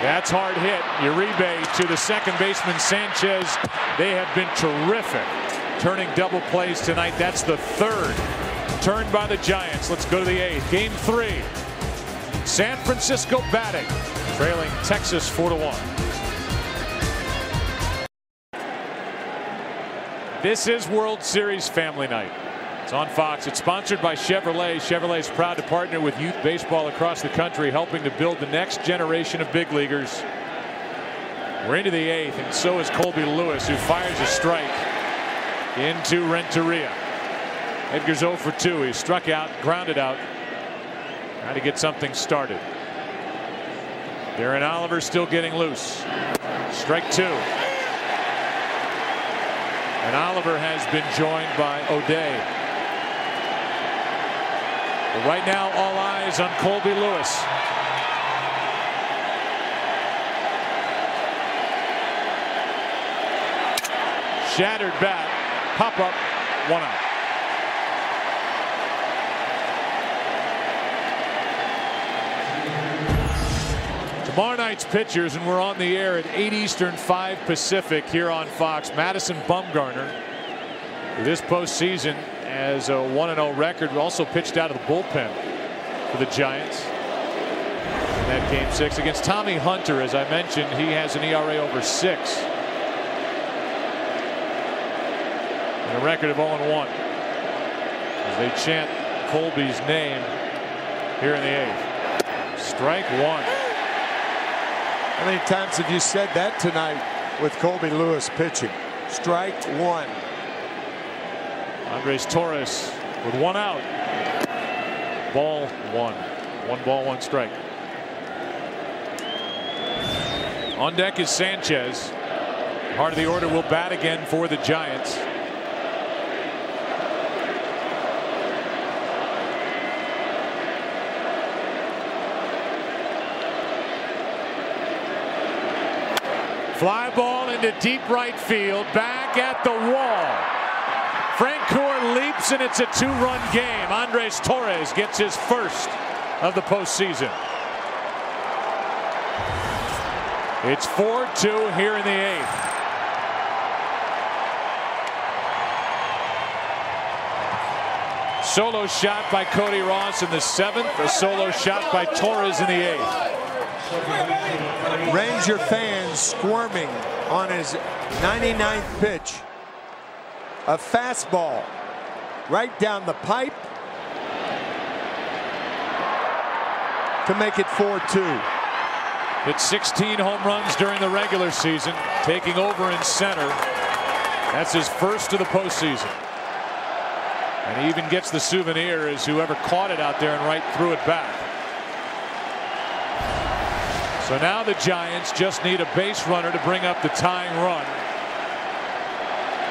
That's hard hit. Uribe to the second baseman Sanchez. They have been terrific turning double plays tonight. That's the third turn by the Giants. Let's go to the 8th. Game 3. San Francisco batting, trailing Texas 4-1. This is World Series Family Night. It's on Fox. It's sponsored by Chevrolet. Chevrolet is proud to partner with youth baseball across the country, helping to build the next generation of big leaguers. We're into the 8th, and so is Colby Lewis, who fires a strike into Renteria. Edgar's 0 for 2. He struck out, grounded out, trying to get something started. Darren Oliver still getting loose. Strike 2. And Oliver has been joined by O'Day. But right now, all eyes on Colby Lewis. Shattered bat, pop up, 1 out. Tomorrow night's pitchers, and we're on the air at 8 Eastern, 5 Pacific here on Fox. Madison Bumgarner, this postseason, as a 1-0 record, also pitched out of the bullpen for the Giants in that game 6 against Tommy Hunter. As I mentioned, he has an ERA over 6 and a record of 0-1 as they chant Colby's name here in the 8th. Strike 1. How many times have you said that tonight with Colby Lewis pitching? Strike 1. Andres Torres with 1 out. Ball 1. 1 ball, 1 strike. On deck is Sanchez. Heart of the order will bat again for the Giants. Fly ball into deep right field, back at the wall. Francoeur leaps, and it's a 2-run game. Andres Torres gets his first of the postseason. It's 4-2 here in the 8th. Solo shot by Cody Ross in the 7th. A solo shot by Torres in the 8th. Ranger fans squirming on his 99th pitch. A fastball right down the pipe to make it 4-2. Hit 16 home runs during the regular season, taking over in center. That's his first of the postseason. And he even gets the souvenir as whoever caught it out there and right threw it back. So now the Giants just need a base runner to bring up the tying run.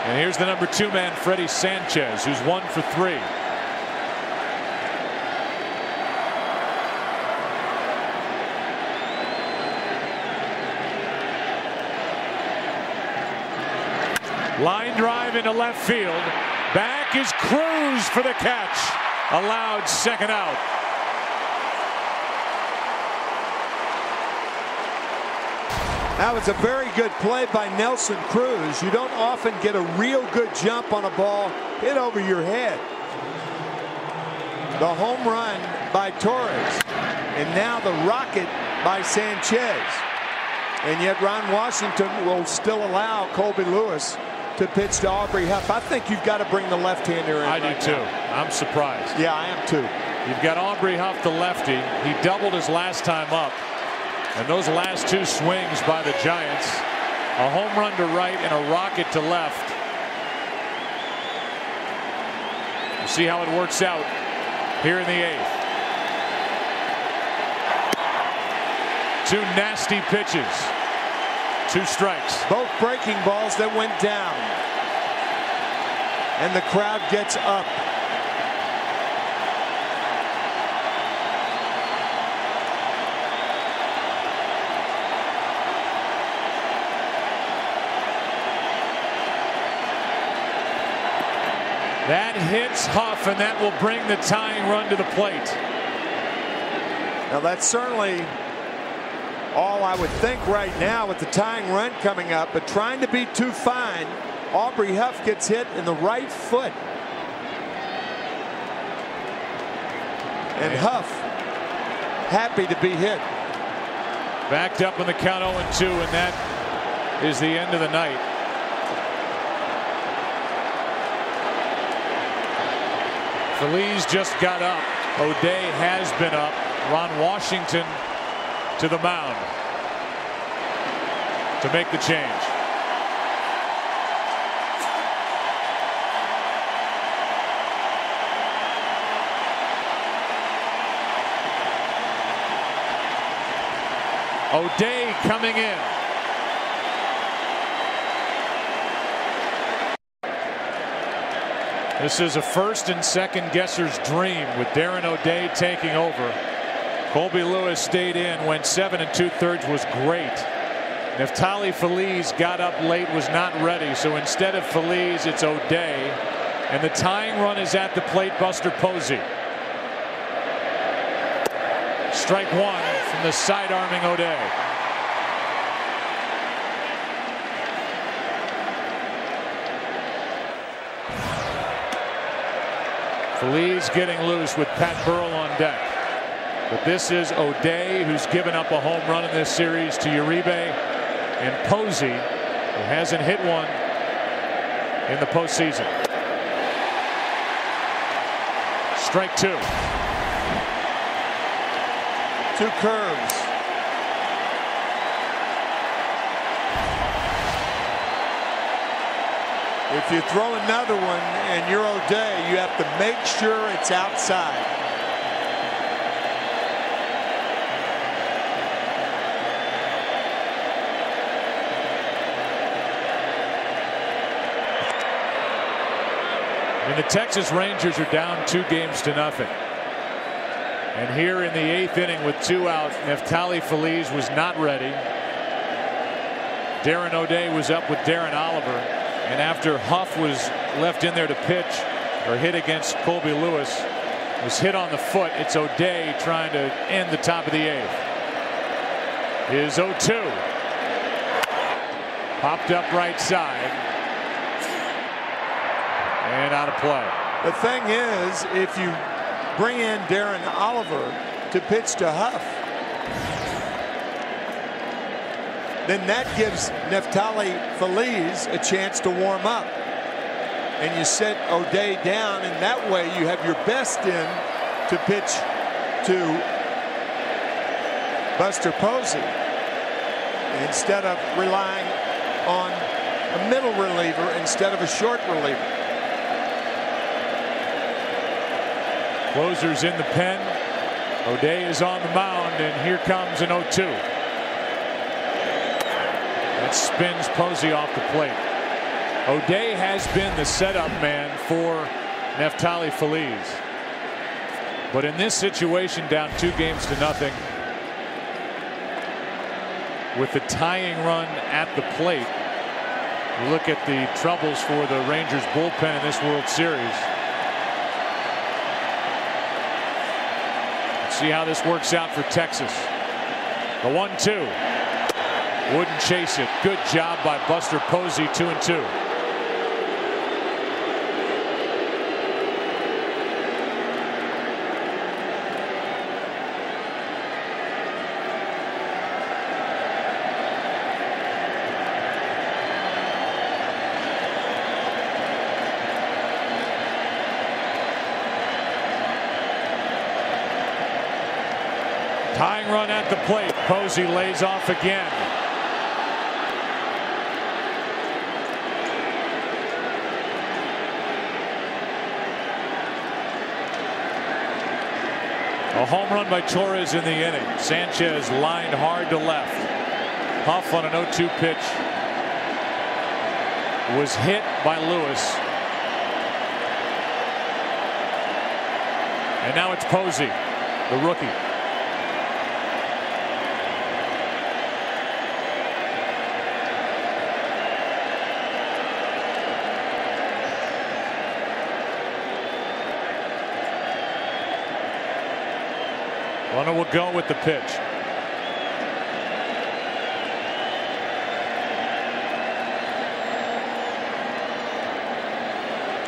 And here's the number 2 man, Freddie Sanchez, who's 1 for 3. Line drive into left field. Back is Cruz for the catch. Allowed second out. That was a very good play by Nelson Cruz. You don't often get a real good jump on a ball hit over your head. The home run by Torres, and now the rocket by Sanchez. And yet Ron Washington will still allow Colby Lewis to pitch to Aubrey Huff. I think you've got to bring the left-hander in. I do too. I'm surprised. Yeah, I am too. You've got Aubrey Huff, the lefty. He doubled his last time up. And those last 2 swings by the Giants, a home run to right and a rocket to left. We'll see how it works out here in the 8th. 2 nasty pitches. 2 strikes. Both breaking balls that went down. And the crowd gets up. That hits Huff, and that will bring the tying run to the plate. Now that's certainly all I would think right now with the tying run coming up, but trying to be too fine. Aubrey Huff gets hit in the right foot. And Huff happy to be hit. Backed up in the count 0-2, and that is the end of the night. Feliz just got up. O'Day has been up. Ron Washington to the mound to make the change. O'Day coming in. This is a first and second guesser's dream with Darren O'Day taking over. Colby Lewis stayed in, went 7 2/3, was great. Neftali Feliz got up late, was not ready, so instead of Feliz, it's O'Day. And the tying run is at the plate, Buster Posey. Strike 1 from the side-arming O'Day. Feliz getting loose with Pat Burrell on deck. But this is O'Day, who's given up a home run in this series to Uribe, and Posey, who hasn't hit one in the postseason. Strike 2. 2 curves. If you throw another one and you're O'Day, you have to make sure it's outside. And the Texas Rangers are down 2-0. And here in the 8th inning with 2 out, Neftali Feliz was not ready. Darren O'Day was up with Darren Oliver. And after Huff was left in there to pitch or hit against Colby Lewis, was hit on the foot. It's O'Day trying to end the top of the 8th. Is 0-2. Popped up right side. And out of play. The thing is, if you bring in Darren Oliver to pitch to Huff, then that gives Neftali Feliz a chance to warm up. And you set O'Day down, and that way you have your best in to pitch to Buster Posey instead of relying on a middle reliever instead of a short reliever. Closers in the pen. O'Day is on the mound, and here comes an 0-2. That spins Posey off the plate. O'Day has been the setup man for Neftali Feliz. But in this situation, down 2-0, with the tying run at the plate, you look at the troubles for the Rangers bullpen in this World Series. Let's see how this works out for Texas. The 1-2. Wouldn't chase it. Good job by Buster Posey. 2-2. Tying run at the plate. Posey lays off again. A home run by Torres in the inning. Sanchez lined hard to left. Huff on an 0-2 pitch was hit by Lewis. And now it's Posey, the rookie. Runner will go with the pitch.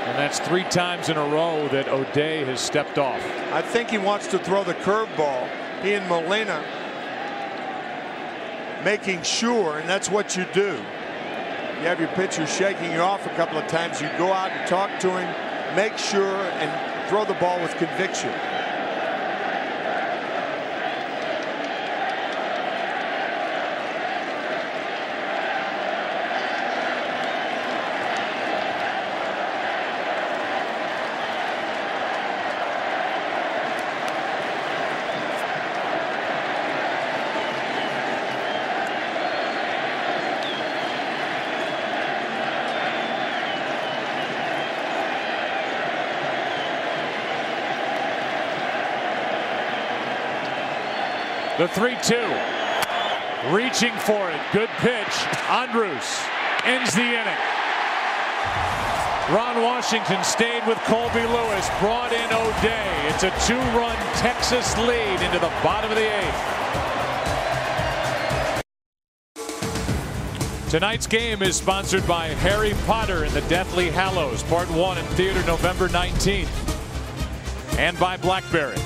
And that's 3 times in a row that O'Day has stepped off. I think he wants to throw the curveball. He and Molina making sure, and that's what you do. You have your pitcher shaking you off a couple of times. You go out and talk to him, make sure, and throw the ball with conviction. The 3-2. Reaching for it. Good pitch. Andrus ends the inning. Ron Washington stayed with Colby Lewis. Brought in O'Day. It's a 2-run Texas lead into the bottom of the 8th. Tonight's game is sponsored by Harry Potter and the Deathly Hallows, Part 1 in theater November 19th. And by BlackBerry.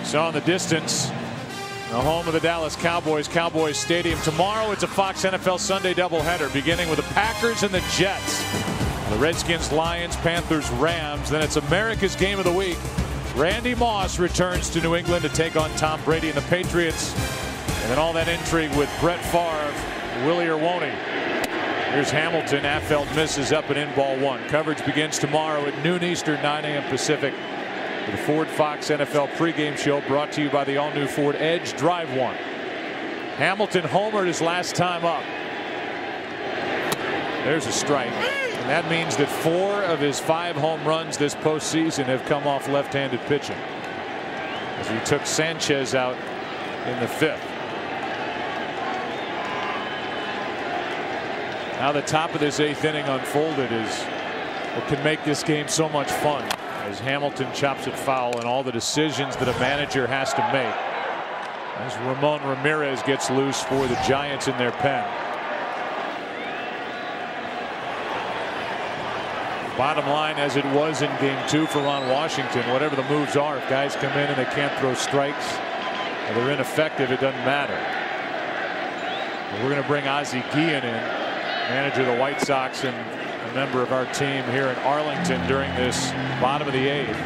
So in the distance, the home of the Dallas Cowboys, Cowboys Stadium. Tomorrow it's a Fox NFL Sunday doubleheader, beginning with the Packers and the Jets. The Redskins, Lions, Panthers, Rams. Then it's America's Game of the Week. Randy Moss returns to New England to take on Tom Brady and the Patriots. And then all that intrigue with Brett Favre, Willie or won't he? Here's Hamilton. Affeld misses up and in, ball 1. Coverage begins tomorrow at noon Eastern, 9 a.m. Pacific. The Ford Fox NFL pregame show brought to you by the all-new Ford Edge Drive 1. Hamilton homered his last time up. There's a strike. And that means that 4 of his 5 home runs this postseason have come off left-handed pitching, as he took Sanchez out in the 5th. Now the top of this 8th inning unfolded is what can make this game so much fun, as Hamilton chops it foul and all the decisions that a manager has to make as Ramon Ramirez gets loose for the Giants in their pen. Bottom line, as it was in game 2 for Ron Washington, whatever the moves are, if guys come in and they can't throw strikes or they're ineffective, it doesn't matter. But we're going to bring Ozzie Guillen in, manager of the White Sox and a member of our team here in Arlington during this bottom of the 8th.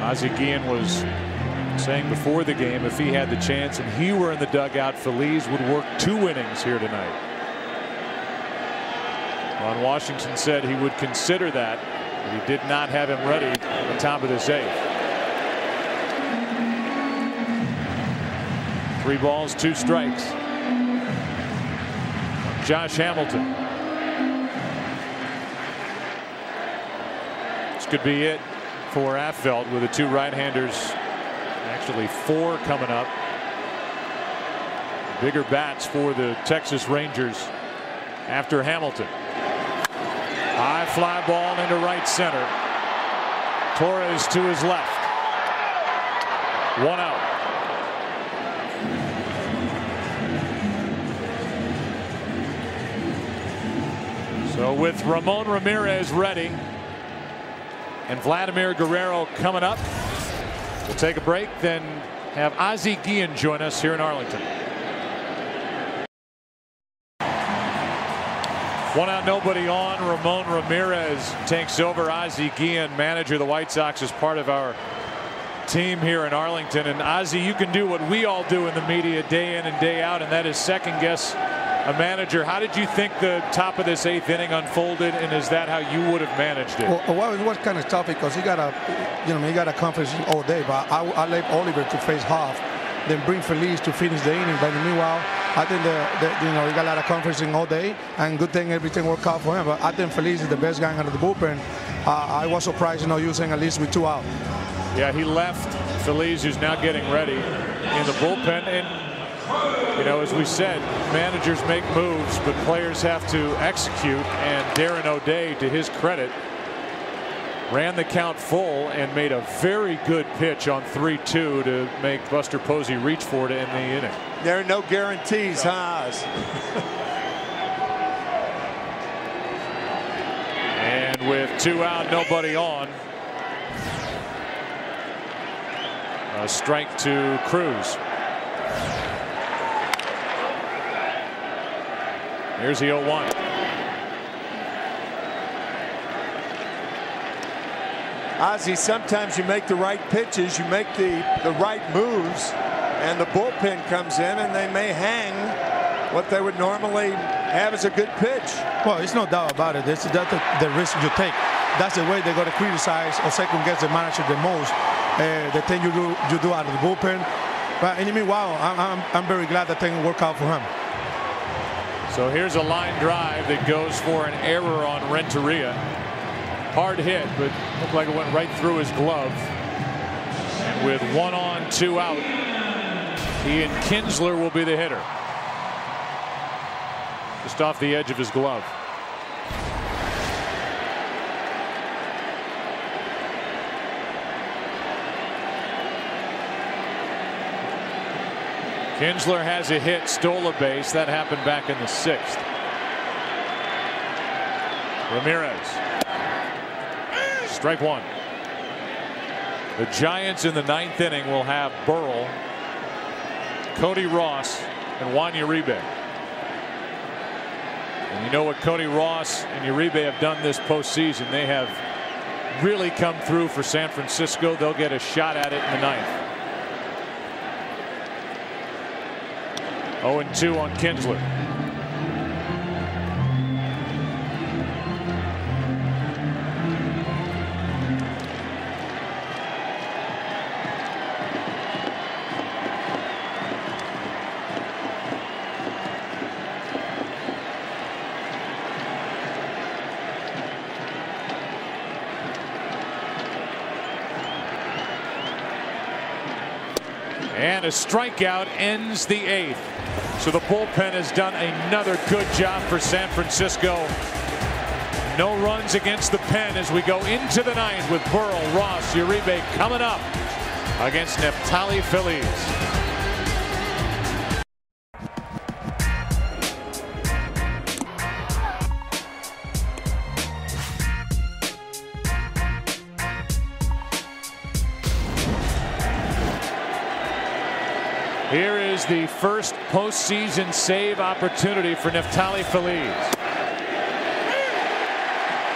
Ozzie Guillen was saying before the game, if he had the chance and he were in the dugout, Feliz would work 2 innings here tonight. Ron Washington said he would consider that, but he did not have him ready at the top of this 8th. 3 balls, 2 strikes. Josh Hamilton. This could be it for Affeld with the 2 right-handers, actually 4 coming up. Bigger bats for the Texas Rangers after Hamilton. High fly ball into right center. Torres to his left. 1 out. So with Ramon Ramirez ready and Vladimir Guerrero coming up, we'll take a break, then have Ozzie Guillen join us here in Arlington. 1 out, nobody on. Ramon Ramirez takes over. Ozzie Guillen, manager of the White Sox, is part of our team here in Arlington. And Ozzie, you can do what we all do in the media day in and day out, and that is second guess a manager, how did you think the top of this 8th inning unfolded, and is that how you would have managed it? Well, it was kind of tough because he got a conference all day, but I left Oliver to face Hoff, then bring Feliz to finish the inning. But meanwhile, I think he got a lot of conferencing all day, and good thing everything worked out for him. But I think Feliz is the best guy out of the bullpen. I was surprised, using at least with 2 out. Yeah, he left Feliz, who's now getting ready in the bullpen. And, as we said, managers make moves, but players have to execute. And Darren O'Day, to his credit, ran the count full and made a very good pitch on 3-2 to make Buster Posey reach for it in the inning. There are no guarantees, huh? And with 2 out, nobody on, a strike to Cruz. Here's the 0-1. Ozzie, sometimes you make the right pitches, you make the right moves, and the bullpen comes in and they may hang what they would normally have as a good pitch. Well, it's no doubt about it. That's the risk you take. That's the way they're going to criticize or second guess the manager the most. The thing you do out of the bullpen. But in the meanwhile, I'm very glad that thing worked out for him. So here's a line drive that goes for an error on Renteria. Hard hit, but looked like it went right through his glove. And with 1 on, 2 out, Ian Kinsler will be the hitter. Just off the edge of his glove. Kinsler has a hit, stole a base. That happened back in the 6th. Ramirez. Strike 1. The Giants in the 9th inning will have Burrell, Cody Ross, and Juan Uribe. And you know what Cody Ross and Uribe have done this postseason. They have really come through for San Francisco. They'll get a shot at it in the 9th. 0-2 on Kinsler. And a strikeout ends the 8th. So the bullpen has done another good job for San Francisco. No runs against the pen as we go into the 9th with Burrell, Ross, Uribe coming up against Neftali Feliz. Here is the first postseason save opportunity for Neftali Feliz.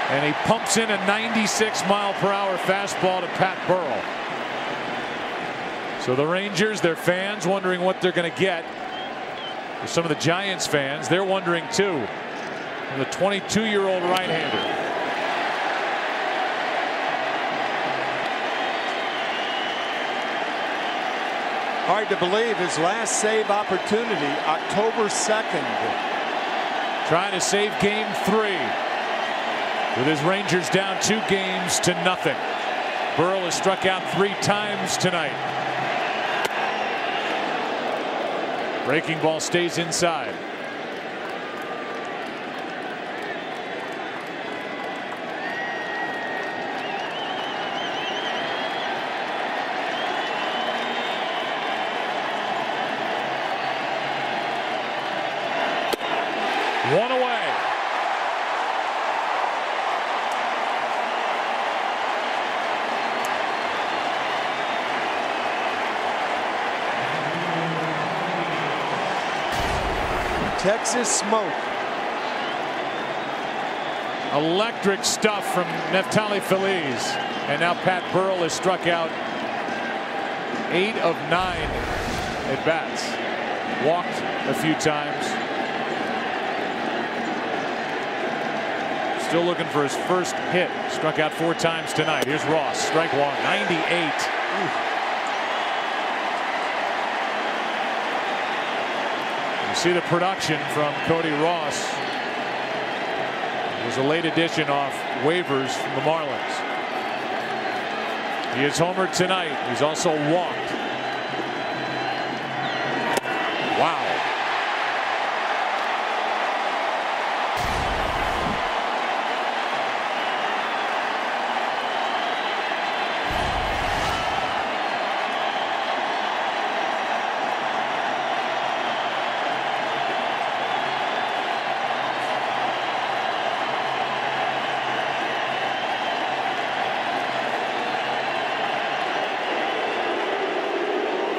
And he pumps in a 96-mile-per-hour fastball to Pat Burrell. So the Rangers, their fans wondering what they're going to get. For some of the Giants fans, they're wondering too. The 22-year-old right-hander. Hard to believe his last save opportunity, October 2nd. Trying to save game 3 with his Rangers down 2-0. Burrell has struck out 3 times tonight. Breaking ball stays inside. One away. Texas smoke. Electric stuff from Neftali Feliz. And now Pat Burrell has struck out 8 of 9 at bats. Walked a few times. still looking for his first hit. Struck out 4 times tonight. Here's Ross. Strike 1. 98. You see the production from Cody Ross. It was a late addition off waivers from the Marlins. He is homered tonight. He's also walked. Wow.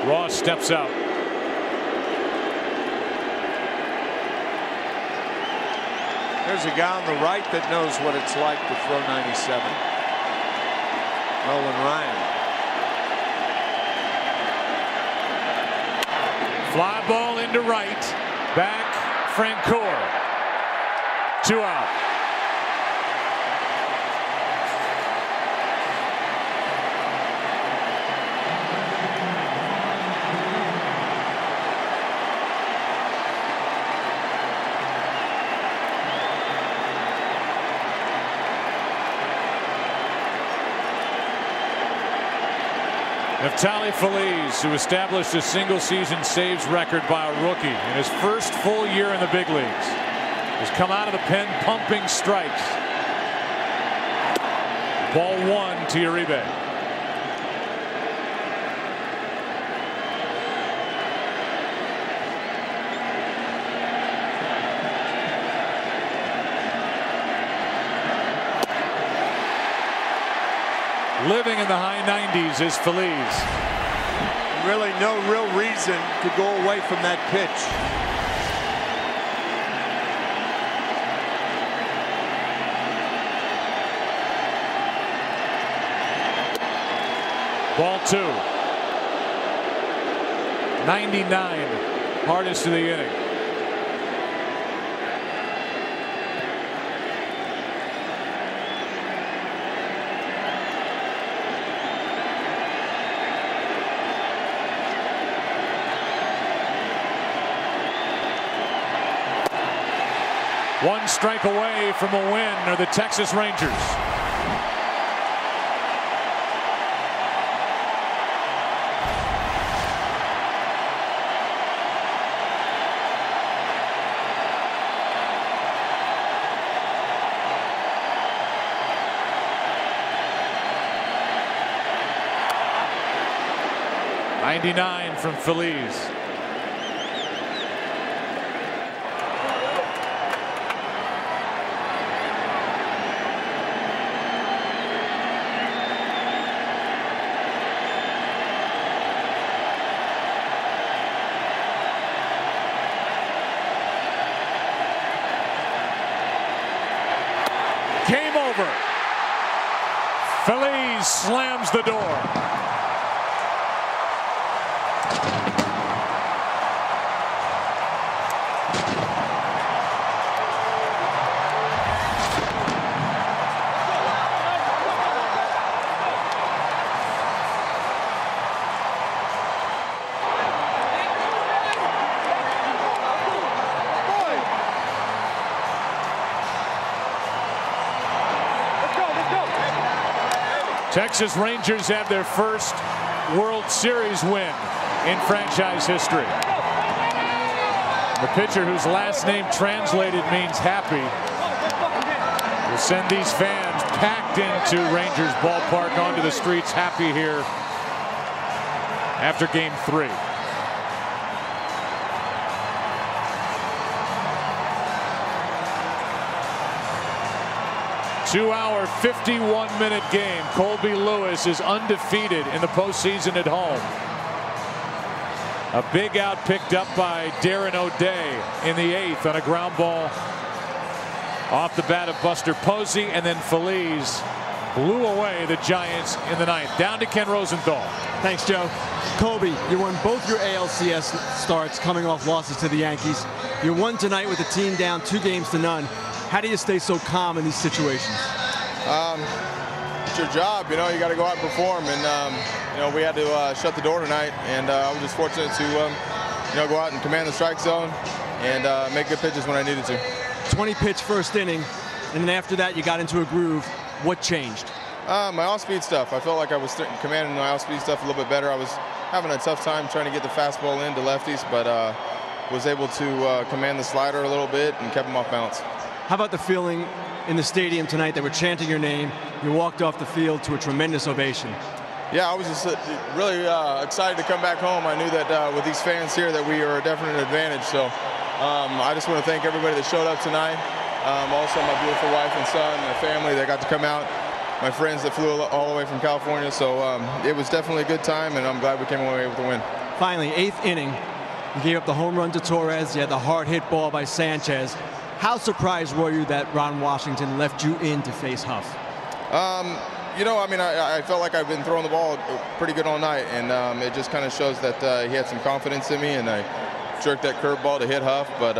Ross steps out. There's a guy on the right that knows what it's like to throw 97. Nolan Ryan. Fly ball into right. Back Francoeur. 2 out. Neftali Feliz, who established a single-season saves record by a rookie in his first full year in the big leagues, has come out of the pen pumping strikes. Ball 1 to Uribe. Living in the high 90s is Feliz. Really no real reason to go away from that pitch. Ball 2. 99. Hardest of the inning. One strike away from a win are the Texas Rangers. '99 from Feliz. Game over. Feliz slams the door. Texas Rangers have their first World Series win in franchise history. The pitcher whose last name translated means happy will send these fans packed into Rangers ballpark onto the streets happy here after game 3. Two-hour, 51-minute game. Colby Lewis is undefeated in the postseason at home. A big out picked up by Darren O'Day in the 8th on a ground ball off the bat of Buster Posey, and then Feliz blew away the Giants in the 9th. Down to Ken Rosenthal. Thanks, Joe. Colby, you won both your ALCS starts coming off losses to the Yankees. You won tonight with the team down 2-0. How do you stay so calm in these situations? It's your job, you know. You got to go out and perform, and you know, we had to shut the door tonight, and I was just fortunate to you know, go out and command the strike zone and make good pitches when I needed to. 20-pitch first inning, and then after that you got into a groove. What changed? My off-speed stuff. I felt like I was commanding my off-speed stuff a little bit better. I was having a tough time trying to get the fastball into lefties, but was able to command the slider a little bit and kept them off balance. How about the feeling in the stadium tonight? They were chanting your name. You walked off the field to a tremendous ovation. Yeah, I was just really excited to come back home. I knew that with these fans here that we are a definite advantage. So I just want to thank everybody that showed up tonight. Also my beautiful wife and son, my family that got to come out, my friends that flew all the way from California. So it was definitely a good time, and I'm glad we came away with the win. Finally, 8th inning, you gave up the home run to Torres. You had the hard hit ball by Sanchez. How surprised were you that Ron Washington left you in to face Huff? You know, I mean, I felt like I've been throwing the ball pretty good all night, and it just kind of shows that he had some confidence in me, and I jerked that curveball to hit Huff, but,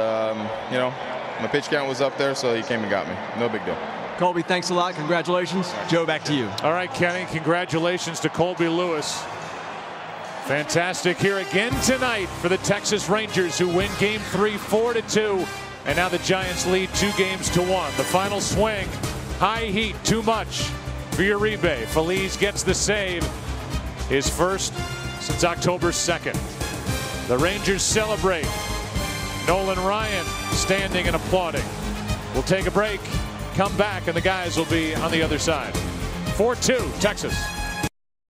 you know, my pitch count was up there, so he came and got me. No big deal. Colby, thanks a lot. Congratulations. Joe, back to you. All right, Kenny, congratulations to Colby Lewis. Fantastic here again tonight for the Texas Rangers, who win Game 3 4-2, and now the Giants lead 2-1. The final swing, high heat, too much for Uribe. Feliz gets the save, his first since October 2nd. The Rangers celebrate. Nolan Ryan standing and applauding. We'll take a break, come back, and the guys will be on the other side. 4-2, Texas.